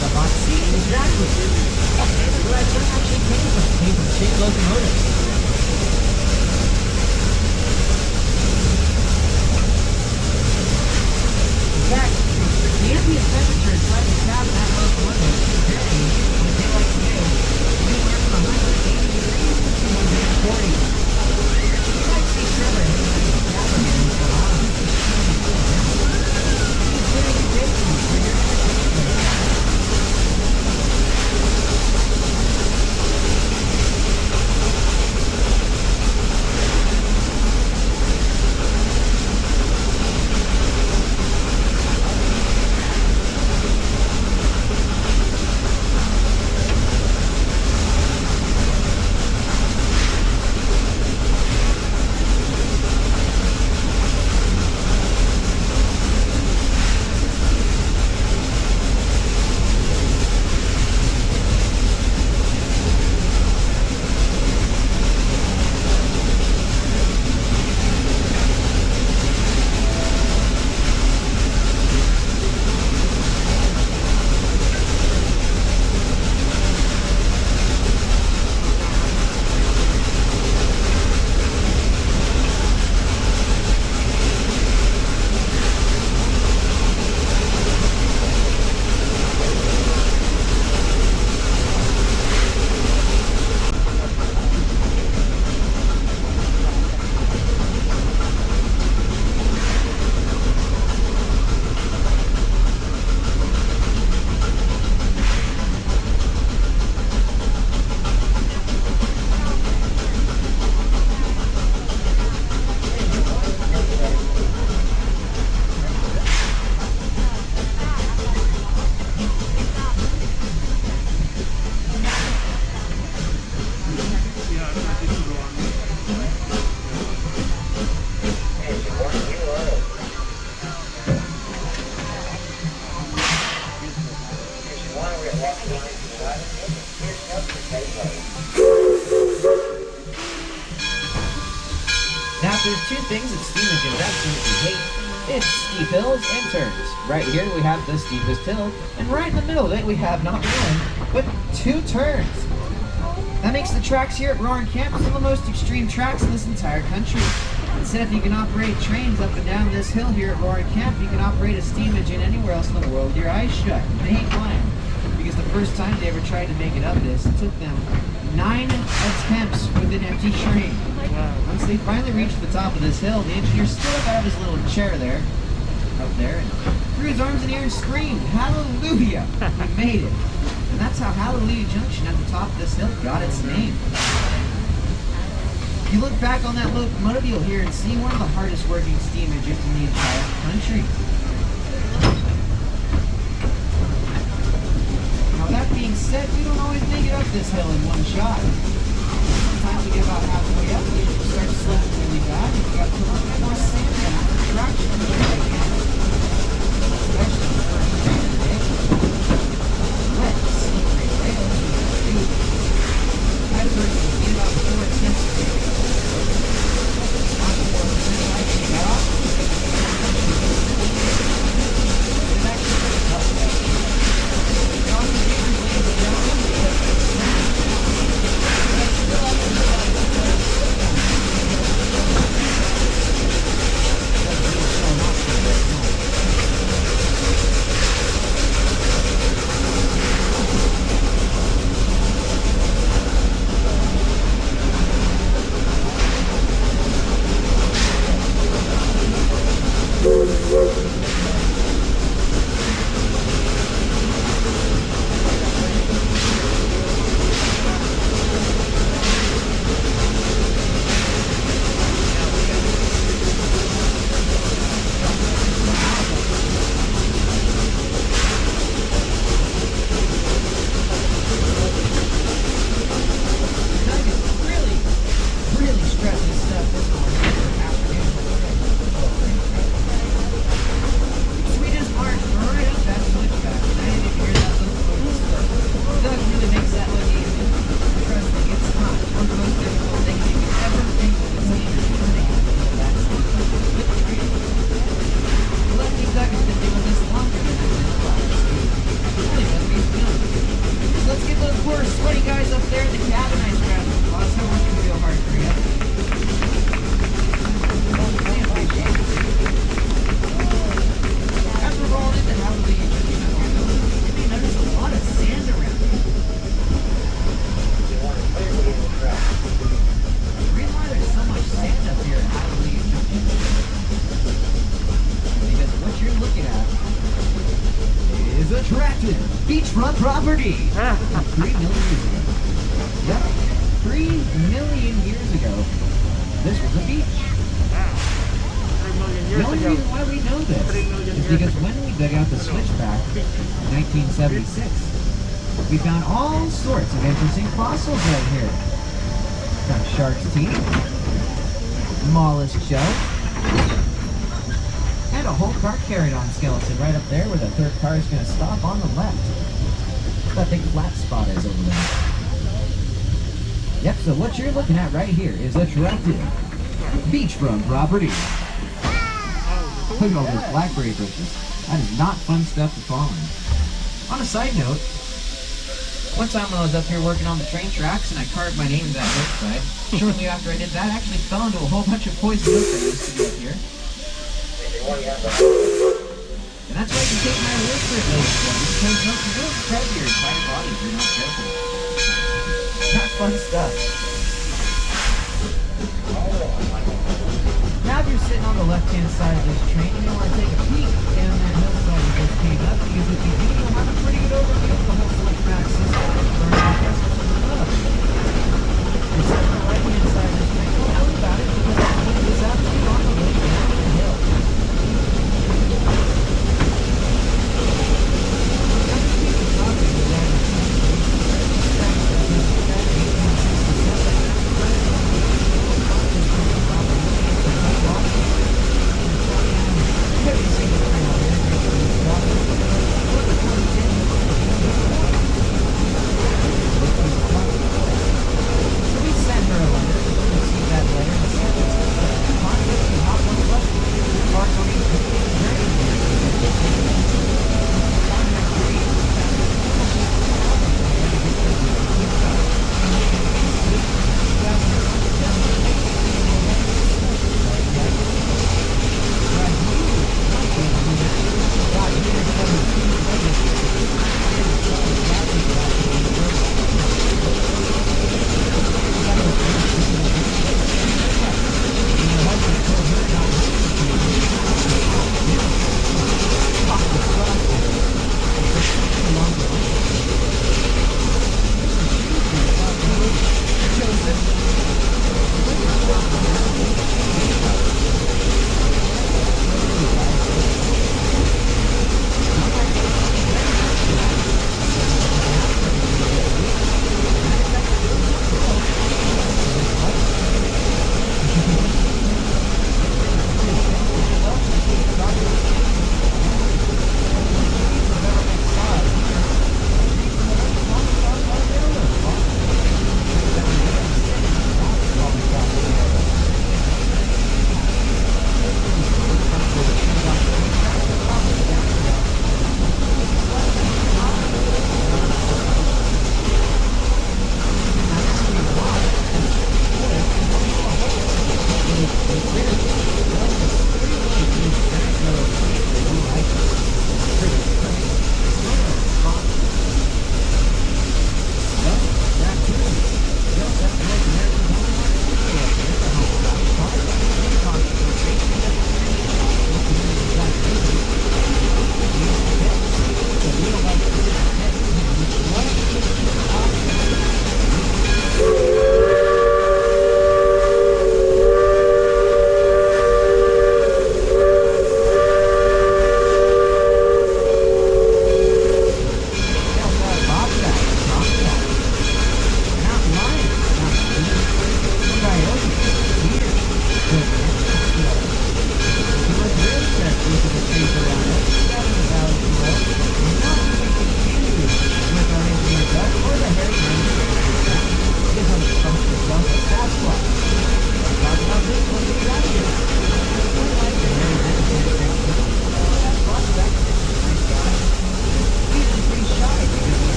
the hot seat and drag wheels. Where that term actually came from. It came from chain locomotives. In fact, the ambient temperature inside the cab of that locomotive is very, on a day like today, anywhere from 180 degrees to 240. You might see Trevor hitting the cab again for a while. He's doing a great thing for your entertainment. Now, if there's two things that steam engines absolutely hate, it's steep hills and turns. Right here we have the steepest hill, and right in the middle of it we have not one, but two turns. That makes the tracks here at Roaring Camp some of the most extreme tracks in this entire country. Instead, if you can operate trains up and down this hill here at Roaring Camp, you can operate a steam engine anywhere else in the world with your eyes shut. And they ain't lying. Because the first time they ever tried to make it up this, it took them 9 attempts with an empty train. Wow. Once they finally reached the top of this hill, the engineer stood up out of his little chair there, up there, and threw his arms in the air and screamed, "Hallelujah!" He made it. And that's how Hallelujah Junction at the top of this hill got its name. If you look back on that locomotive, you'll hear and see one of the hardest working steam engines in the entire country. Now that being said, we don't always make it up this hill in one shot. Sometimes we get about halfway up, we start slipping really bad, and we got to put a little bit more sand down for traction. Especially the first train of the day. Let's see great rails. I've heard you get about 4 attempts a day. On the 4% I can get off. It's actually pretty tough. On the neighbors, ladies and gentlemen, because it's still up in the side. That's really showing off. attractive beachfront property. 3 million years ago. Yep, 3 million years ago, this was a beach. 3 million The years only ago. reason why we know this 3 million is years because ago. when we dug out the switchback in 1976, we found all sorts of interesting fossils right here. Got shark's teeth, mollusk shell, and a whole carcharodon skeleton right up there where the third car is going to stop on the left. That big flat spot is over there. Yep, so what you're looking at right here is attractive beachfront property. Look at all those blackberry bushes. That is not fun stuff to fall in. On a side note, one time when I was up here working on the train tracks and I carved my name to that hillside, shortly after I did that, I actually fell into a whole bunch of poison oak that used to be up here. And that's why you can take my word for it, ladies and gentlemen. Poison oak can really spread your entire body if you're not careful. Not fun stuff. Now if you're sitting on the left-hand side of this train, you may want to take a peek down that hillside that just came up, because if you do, you'll have a pretty good overview of the whole switchback system. Learn the vessels from above. If you're sitting on the right-hand side of this train, don't worry about it, because I'll point this out to you on the way down the hill.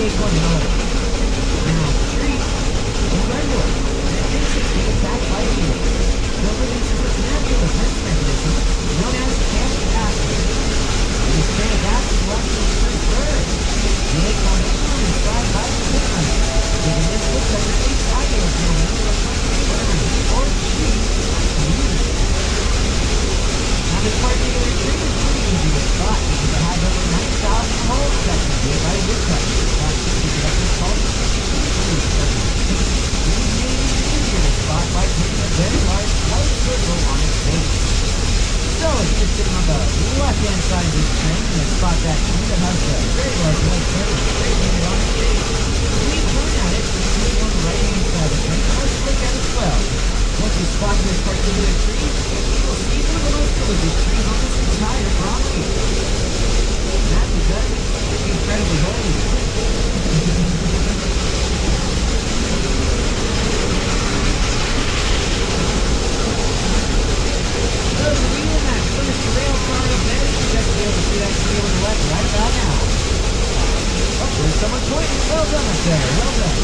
28 going home. Now, trees is regular. And it makes it being attacked by beetles. So produces its natural defense mechanism known as casting acid. And the spray of acid will actually turn birds. And they come in inside by the different. Giving this woodpecker a fabulous little meal of or trees to use. Now this particular tree is pretty easy to spot because it has over 9,000 holes that can be by woodpeckers. That's what is called tree study. These may be easier to spot by putting a very large white circle on its base. So if you're sitting on the left-hand side of this tree and spot that tree that has a very large white circle straight on its base, please point at it and see on the right-hand side of the tree. Let's look at it as well. Once you spot this particular tree, you will see one of the most delicious trees on this entire property. And that's because it's incredibly holy. Those of you in that Plymouth rail car up there should just be able to see that tree on the left right about now. Oh, there's someone pointing. Well done up there. Well done.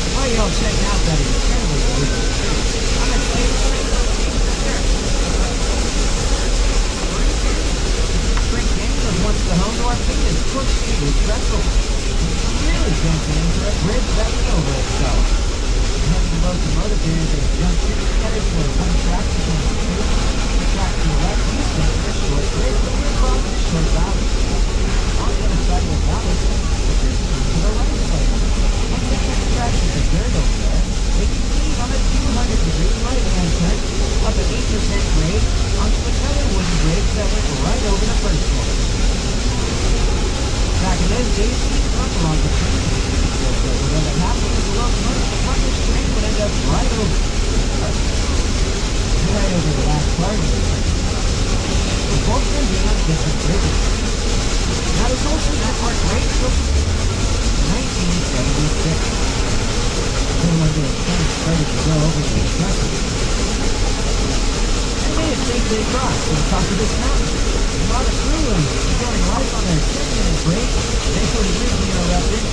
Why are y'all checking out that incredibly delicious tree? I'm excited for it. Spring Canyon was once the home to our famous Cook Seafood Festival. Really dancing into a bridge that went over itself. Heavy locomotive there as they jumped in together for one track to the two. The track to the left used to be a short bridge that went across the short valley. On the other side of the valley, the bridge to the right side. Once they get track to the dirt over there, they continue on a 200-degree right-hand turn up an 8% grade onto another wooden bridge that went right over the first one. Back in those days, we used to run along the train. So whatever happened was the locomotive upon this train would end up right over the last part of the train. The both of them being on different bridges. Now the social network right until 1976. Then when the train started to go over the expressway, and they had safely crossed to the top of this mountain. And while the crew was enjoying life on their 10-minute break, they were rudely interrupted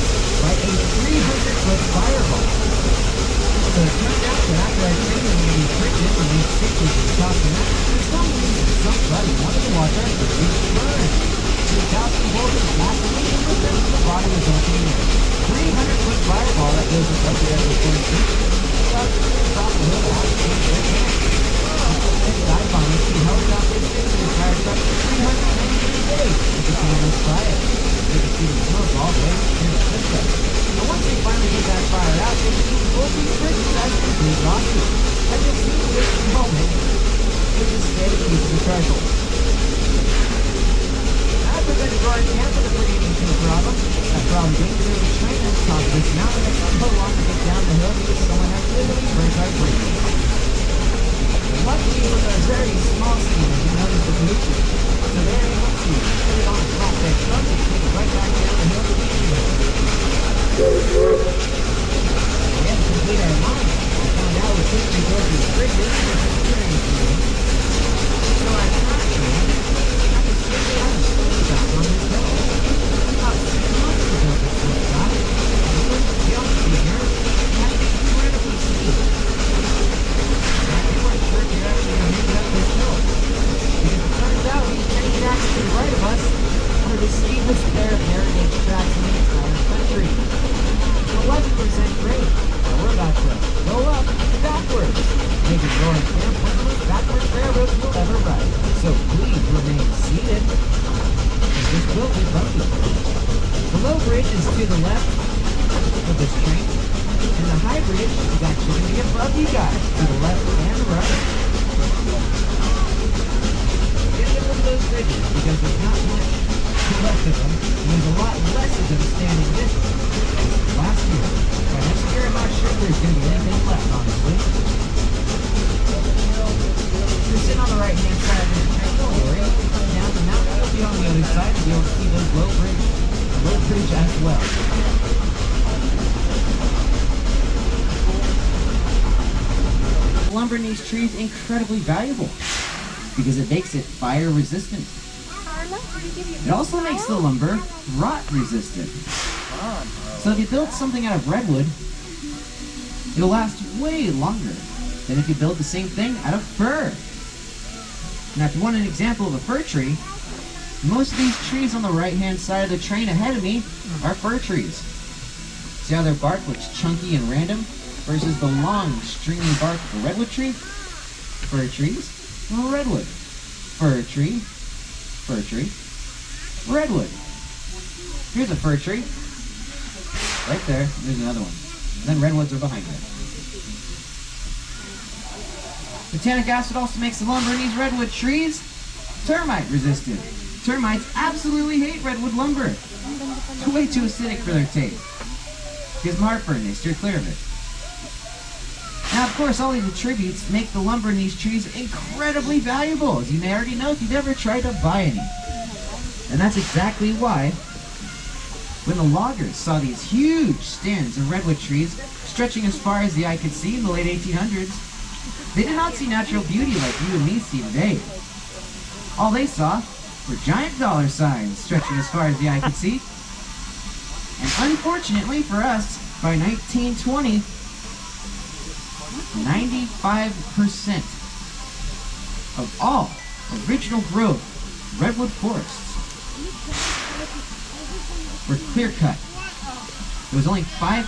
by a 300-foot fireball. So it turned out that after our train was being fricted and made safely to the top of the mountain, for some reason somebody wanted to watch our crew burn. 2,000 volts of gasoline and the rest of the body was opening air. 300-foot fireball that goes above the other 4 feet. About to the top of the hill out of the dive bombers who held out their sticks in the fire truck for 393 days to become this fire. They could see the smoke all the way in the system. And once they finally get that fire out, they see both these bridges as complete losses. And just see this moment, which is scared of piece of the treasure. After the guard camp with a pretty decent problem, that problem being that there was a train at the top of this mountain that took so long to get down the hill because someone had literally burnt our bridge. Luckily, it was a very small steamer who noticed the pollution, so they were able to put it on a flatbed truck and take it right back down the hill to the steamer. We had to complete our line. We found out we couldn't rebuild these bridges for the steering team. So our truck train had to simply have a swing back on this hill. About 6 months to build this swing back, and we couldn't jump steamer and had to be incredibly steep. Sure if you're actually going to make it up this hill. Because it turns out these train tracks to the right of us are the steepest pair of heritage tracks in the entire country. It's 11% grade. Now we're about to go up backwards. Making Roaring Camp one of the most backwards railroads you'll ever ride. So please remain seated. This will be bumpy. The low bridge is to the left of this train. And the high bridge is actually going to be above you guys, to the left and the right. Get rid of those bridges because there's not much left of them, and there's a lot less of them standing this last year. By next year, I'm not sure there's going to be anything left, honestly. If you're sitting on the right-hand side of this train, don't worry. Come down the mountain, you'll be on the other side, and you'll see those low bridge as well. Lumber in these trees incredibly valuable because it makes it fire resistant. It also makes the lumber rot resistant. So if you build something out of redwood, it'll last way longer than if you build the same thing out of fir. Now, if you want an example of a fir tree, most of these trees on the right-hand side of the train ahead of me are fir trees. See how their bark looks chunky and random versus the long, stringy bark of a redwood tree? Fir trees, well, redwood. Fir tree, redwood. Here's a fir tree. Right there, there's another one. And then redwoods are behind it. Botanic acid also makes the lumber in these redwood trees termite resistant. Termites absolutely hate redwood lumber. It's way too acidic for their taste. Gives them heartburn, they steer clear of it. Now, of course, all these attributes make the lumber in these trees incredibly valuable, as you may already know if you've ever tried to buy any. And that's exactly why, when the loggers saw these huge stands of redwood trees stretching as far as the eye could see in the late 1800s, they did not see natural beauty like you and me see today. All they saw were giant dollar signs stretching as far as the eye could see. And unfortunately for us, by 1920, 95% of all original growth redwood forests were clear cut. There was only 5%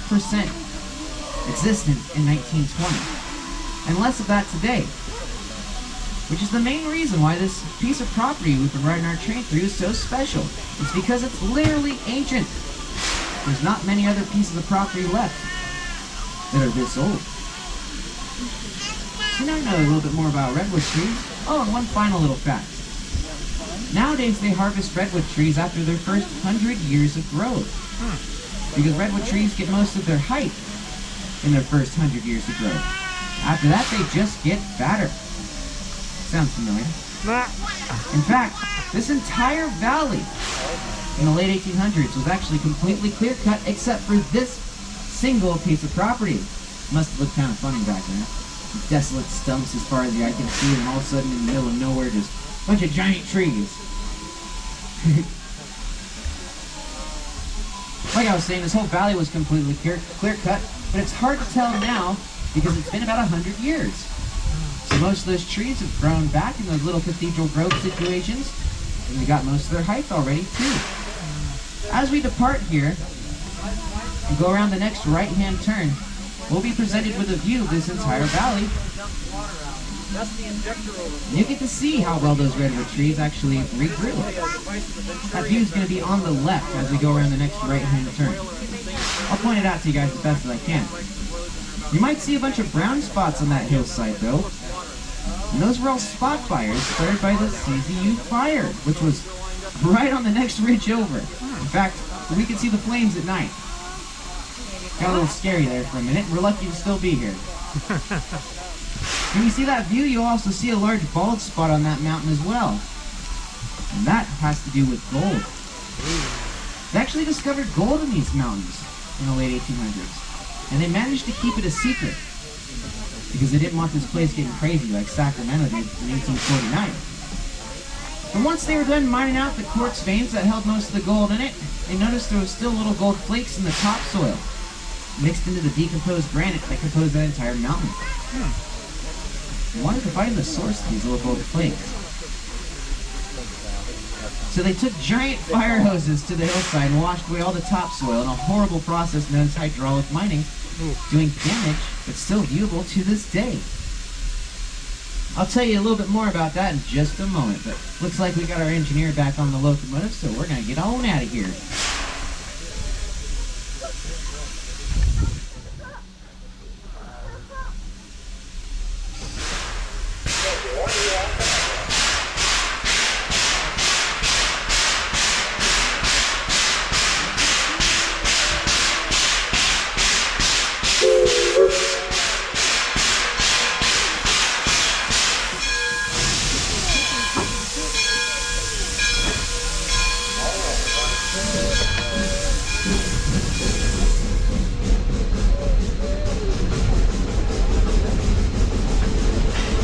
existent in 1920, and less of that today. Which is the main reason why this piece of property we've been riding our train through is so special. It's because it's literally ancient. There's not many other pieces of property left that are this old. So now I know a little bit more about redwood trees. Oh, and one final little fact. Nowadays they harvest redwood trees after their first 100 years of growth. Because redwood trees get most of their height in their first 100 years of growth. After that they just get fatter. Sounds familiar. In fact, this entire valley in the late 1800s was actually completely clear cut except for this single piece of property. Must have looked kind of funny back then. Desolate stumps as far as the eye can see, and all of a sudden in the middle of nowhere just a bunch of giant trees. Like I was saying, this whole valley was completely clear cut, but it's hard to tell now because it's been about 100 years. So most of those trees have grown back in those little cathedral grove situations, and they got most of their height already too. As we depart here and go around the next right-hand turn, we'll be presented with a view of this entire valley. And you get to see how well those redwood trees actually regrew. That view is going to be on the left as we go around the next right-hand turn. I'll point it out to you guys as best as I can. You might see a bunch of brown spots on that hillside though. And those were all spot fires started by the CZU fire, which was right on the next ridge over. In fact, we could see the flames at night. Got a little scary there for a minute. We're lucky to still be here. When you see that view, you'll also see a large bald spot on that mountain as well. And that has to do with gold. They actually discovered gold in these mountains in the late 1800s. And they managed to keep it a secret because they didn't want this place getting crazy like Sacramento did in 1849. But once they were done mining out the quartz veins that held most of the gold in it, they noticed there was still little gold flakes in the topsoil, mixed into the decomposed granite that composed that entire mountain. They wanted to find the source of these little gold flakes. So they took giant fire hoses to the hillside and washed away all the topsoil in a horrible process known as hydraulic mining, doing damage but still viewable to this day. I'll tell you a little bit more about that in just a moment, but looks like we got our engineer back on the locomotive, so we're going to get on out of here.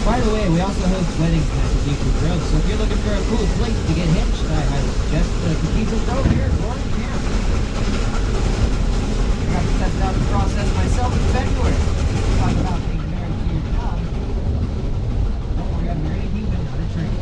By the way, we also host weddings at Cathedral Grove, so if you're looking for a cool place to get hitched, I highly suggest the Cathedral Grove here in Orange County. closed out the process myself in February. Talk about being married to your job. Don't worry, I'm married to you, but not a train.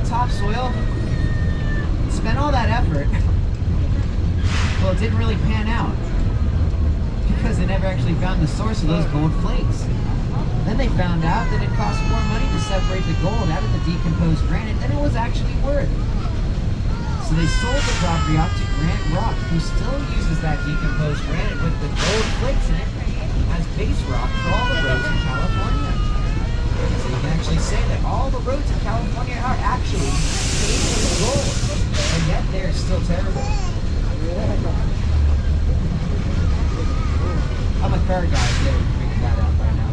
Topsoil, spent all that effort. Well, it didn't really pan out because they never actually found the source of those gold flakes. Then they found out that it cost more money to separate the gold out of the decomposed granite than it was actually worth. So they sold the property off to Grant Rock, who still uses that decomposed granite with the gold flakes in it as base rock for all the roads in California. So you can actually say that all the roads in California are actually paved with gold, and yet they're still terrible. I'm a car guy, so you figured that out by now.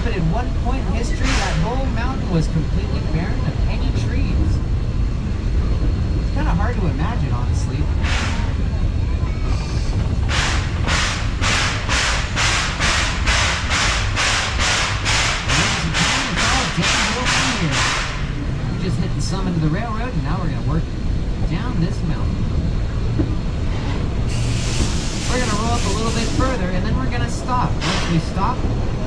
At one point in history, that whole mountain was completely barren of any trees. It's kind of hard to imagine, honestly. It's all downhill from here. We just hit the summit of the railroad, and now we're going to work down this mountain. We're going to roll up a little bit further, and then we're going to stop. Once we stop,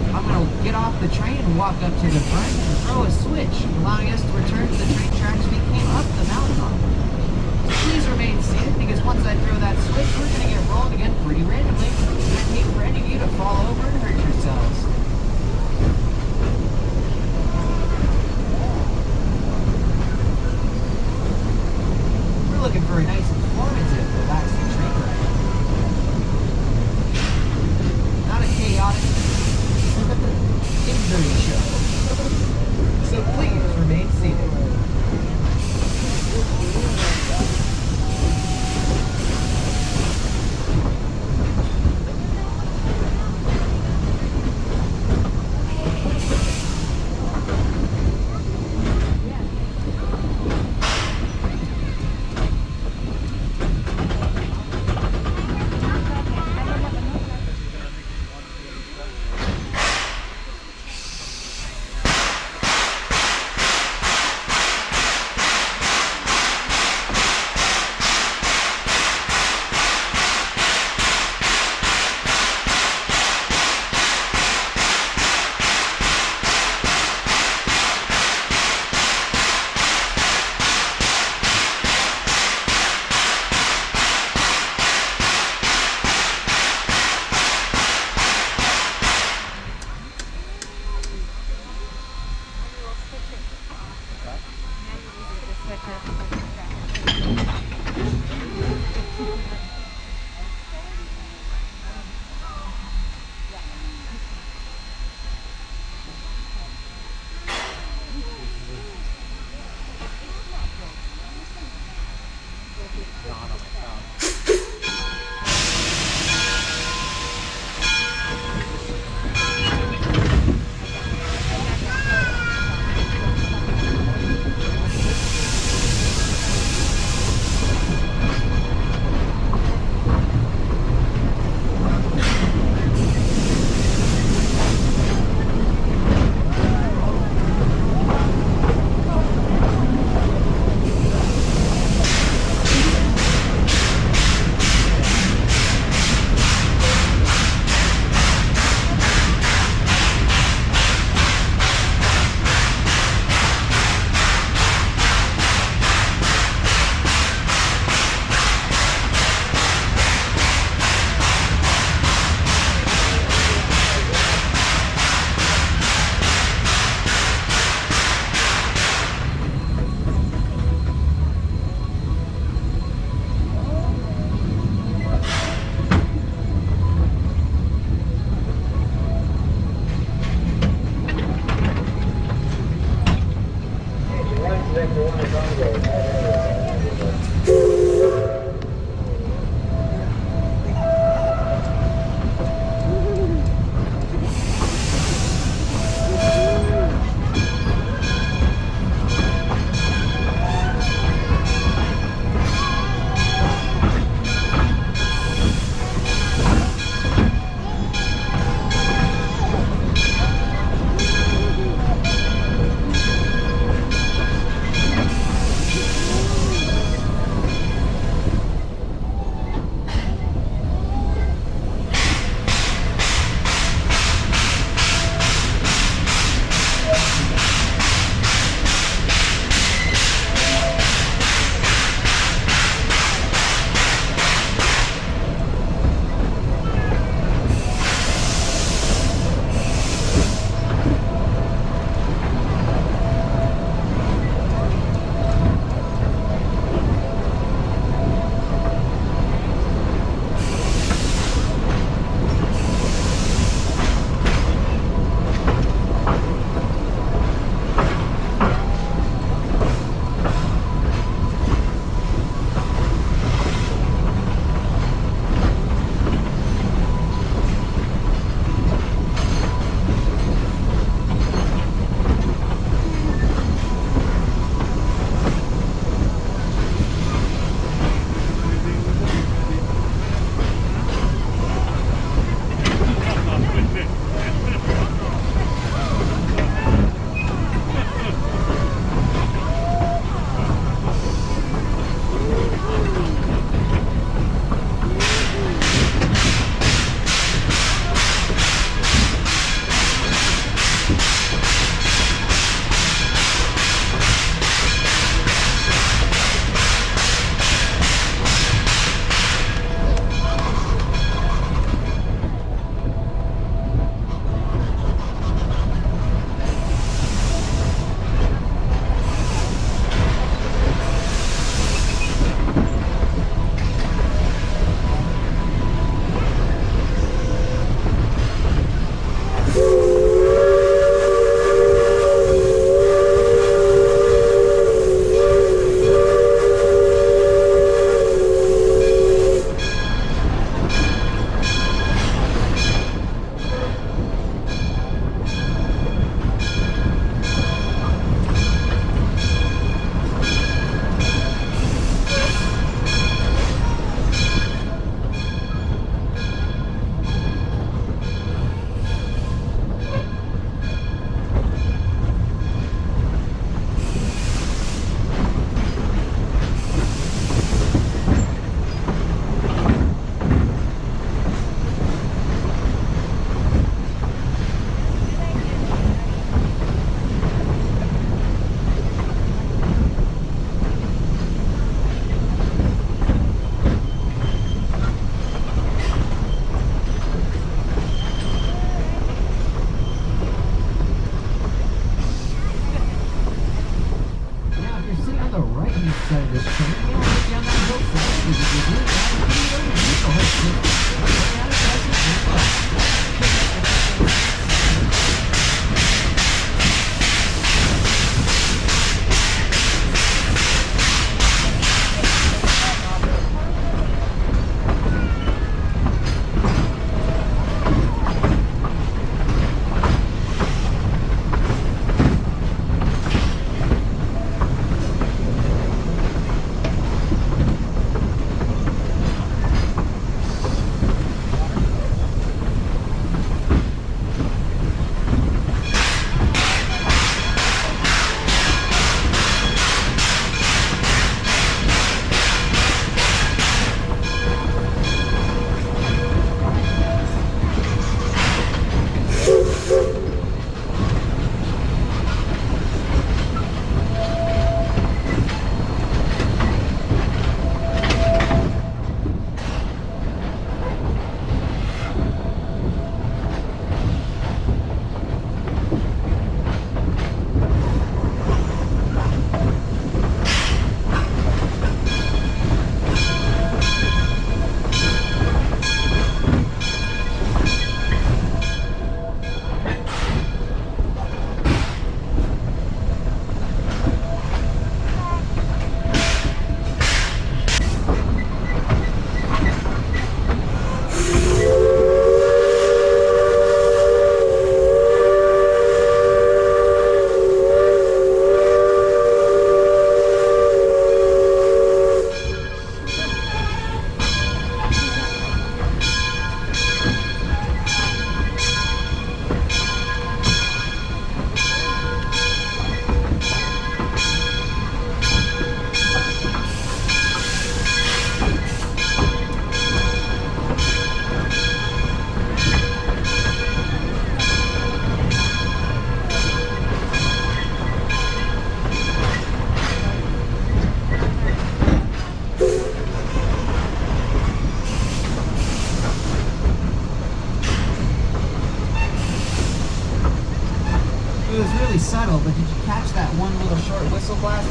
I'm going to get off the train and walk up to the front and throw a switch, allowing us to return to the train tracks we came up the mountain on. So please remain seated, because once I throw that switch, we're going to get rolled again pretty randomly, and I'd hate for any of you to fall over and hurt yourselves. We're looking for a nice, informative, relaxing train ride. Not a chaotic injury show. So please remain seated.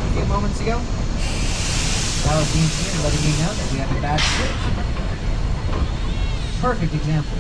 a few moments ago? That was the engineer letting me know that we have a bad switch. Perfect example.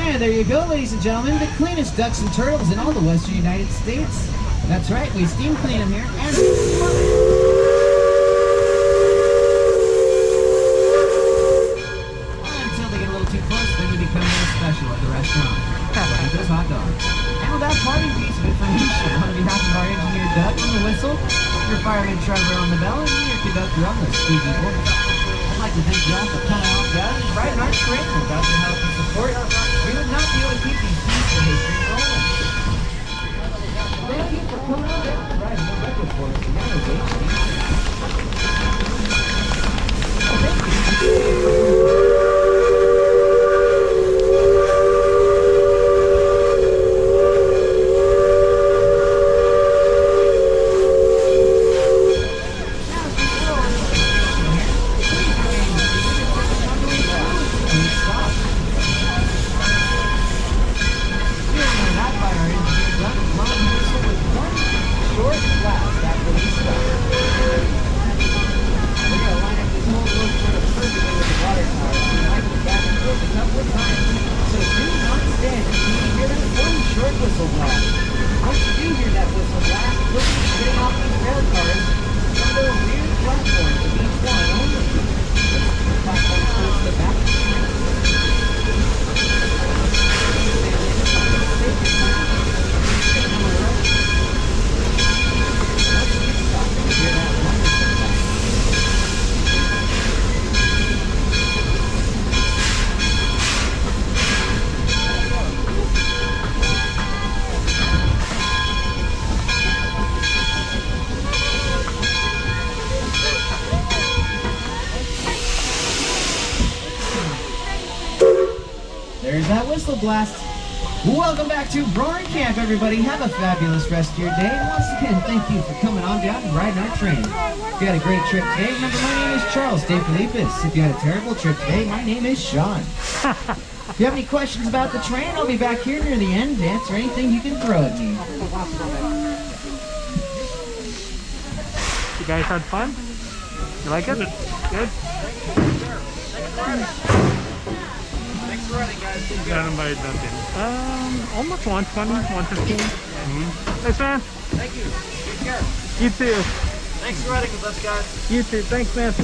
And there you go, ladies and gentlemen, the cleanest ducks and turtles in all the western United States. That's right, we steam clean them here, and until they get a little too close, then you become more special at the restaurant. Like those hot dogs. And with that parting piece of information, on behalf of our engineer Doug on the whistle, your fireman Trevor on the bell, and me, your conductor on the squeaky board, I'd like to thank you all for coming out, guys, right in our train. Without your help and support, we would not be able to keep these pieces of history rolling. Thank you for coming out and riding the record for us. And that was HD. There's that whistle blast. Welcome back to Roaring Camp, everybody. Have a fabulous rest of your day. And once again, thank you for coming on down and riding our train. If you had a great trip today, remember my name is Charles De Felipis. If you had a terrible trip today, my name is Sean. If you have any questions about the train, I'll be back here near the end to answer anything you can throw at me. You guys had fun? You like it? Good? Gano'n natin? Almost 120, 115. Thanks, man. Thank you. Take care. You too. Thanks for riding with us, guys. You too. Thanks, man.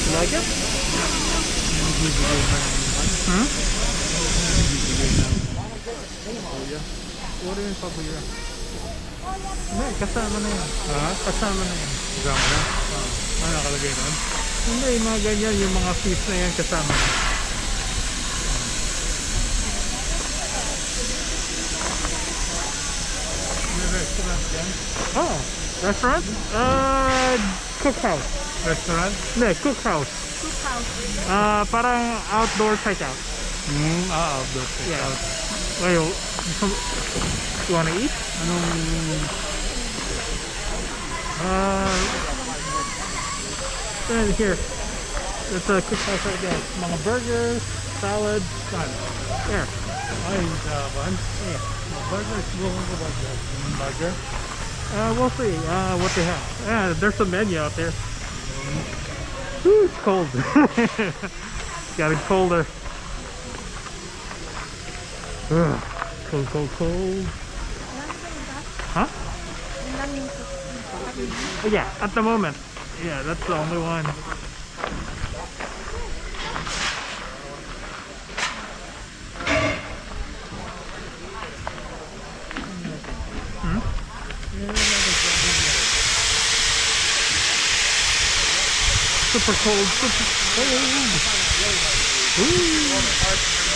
You like it? Puro yung pabuya. Hindi, kasama na yan. Ha? Kasama na yan. Kasama na? Ano nakalagay nun? Hindi, yung mga ganyan, yung mga fees na yan kasama na. Oh, restaurant? Cookhouse. Restaurant? No, cookhouse. Cookhouse. Parang outdoor takeout. Outdoor Yeah. takeout. Wait, you wanna eat? And here. It's a cookhouse right there. Mga burgers, salad, fun. Yeah. Ay, buns. Yeah. Burgers, burger. We'll see what they have. Yeah, there's a menu out there. Whew, it's cold. It's getting colder. Ugh, cold, cold, cold. Huh? Oh, yeah, at the moment. Yeah, that's the only one. Super cold, super cold. Ooh.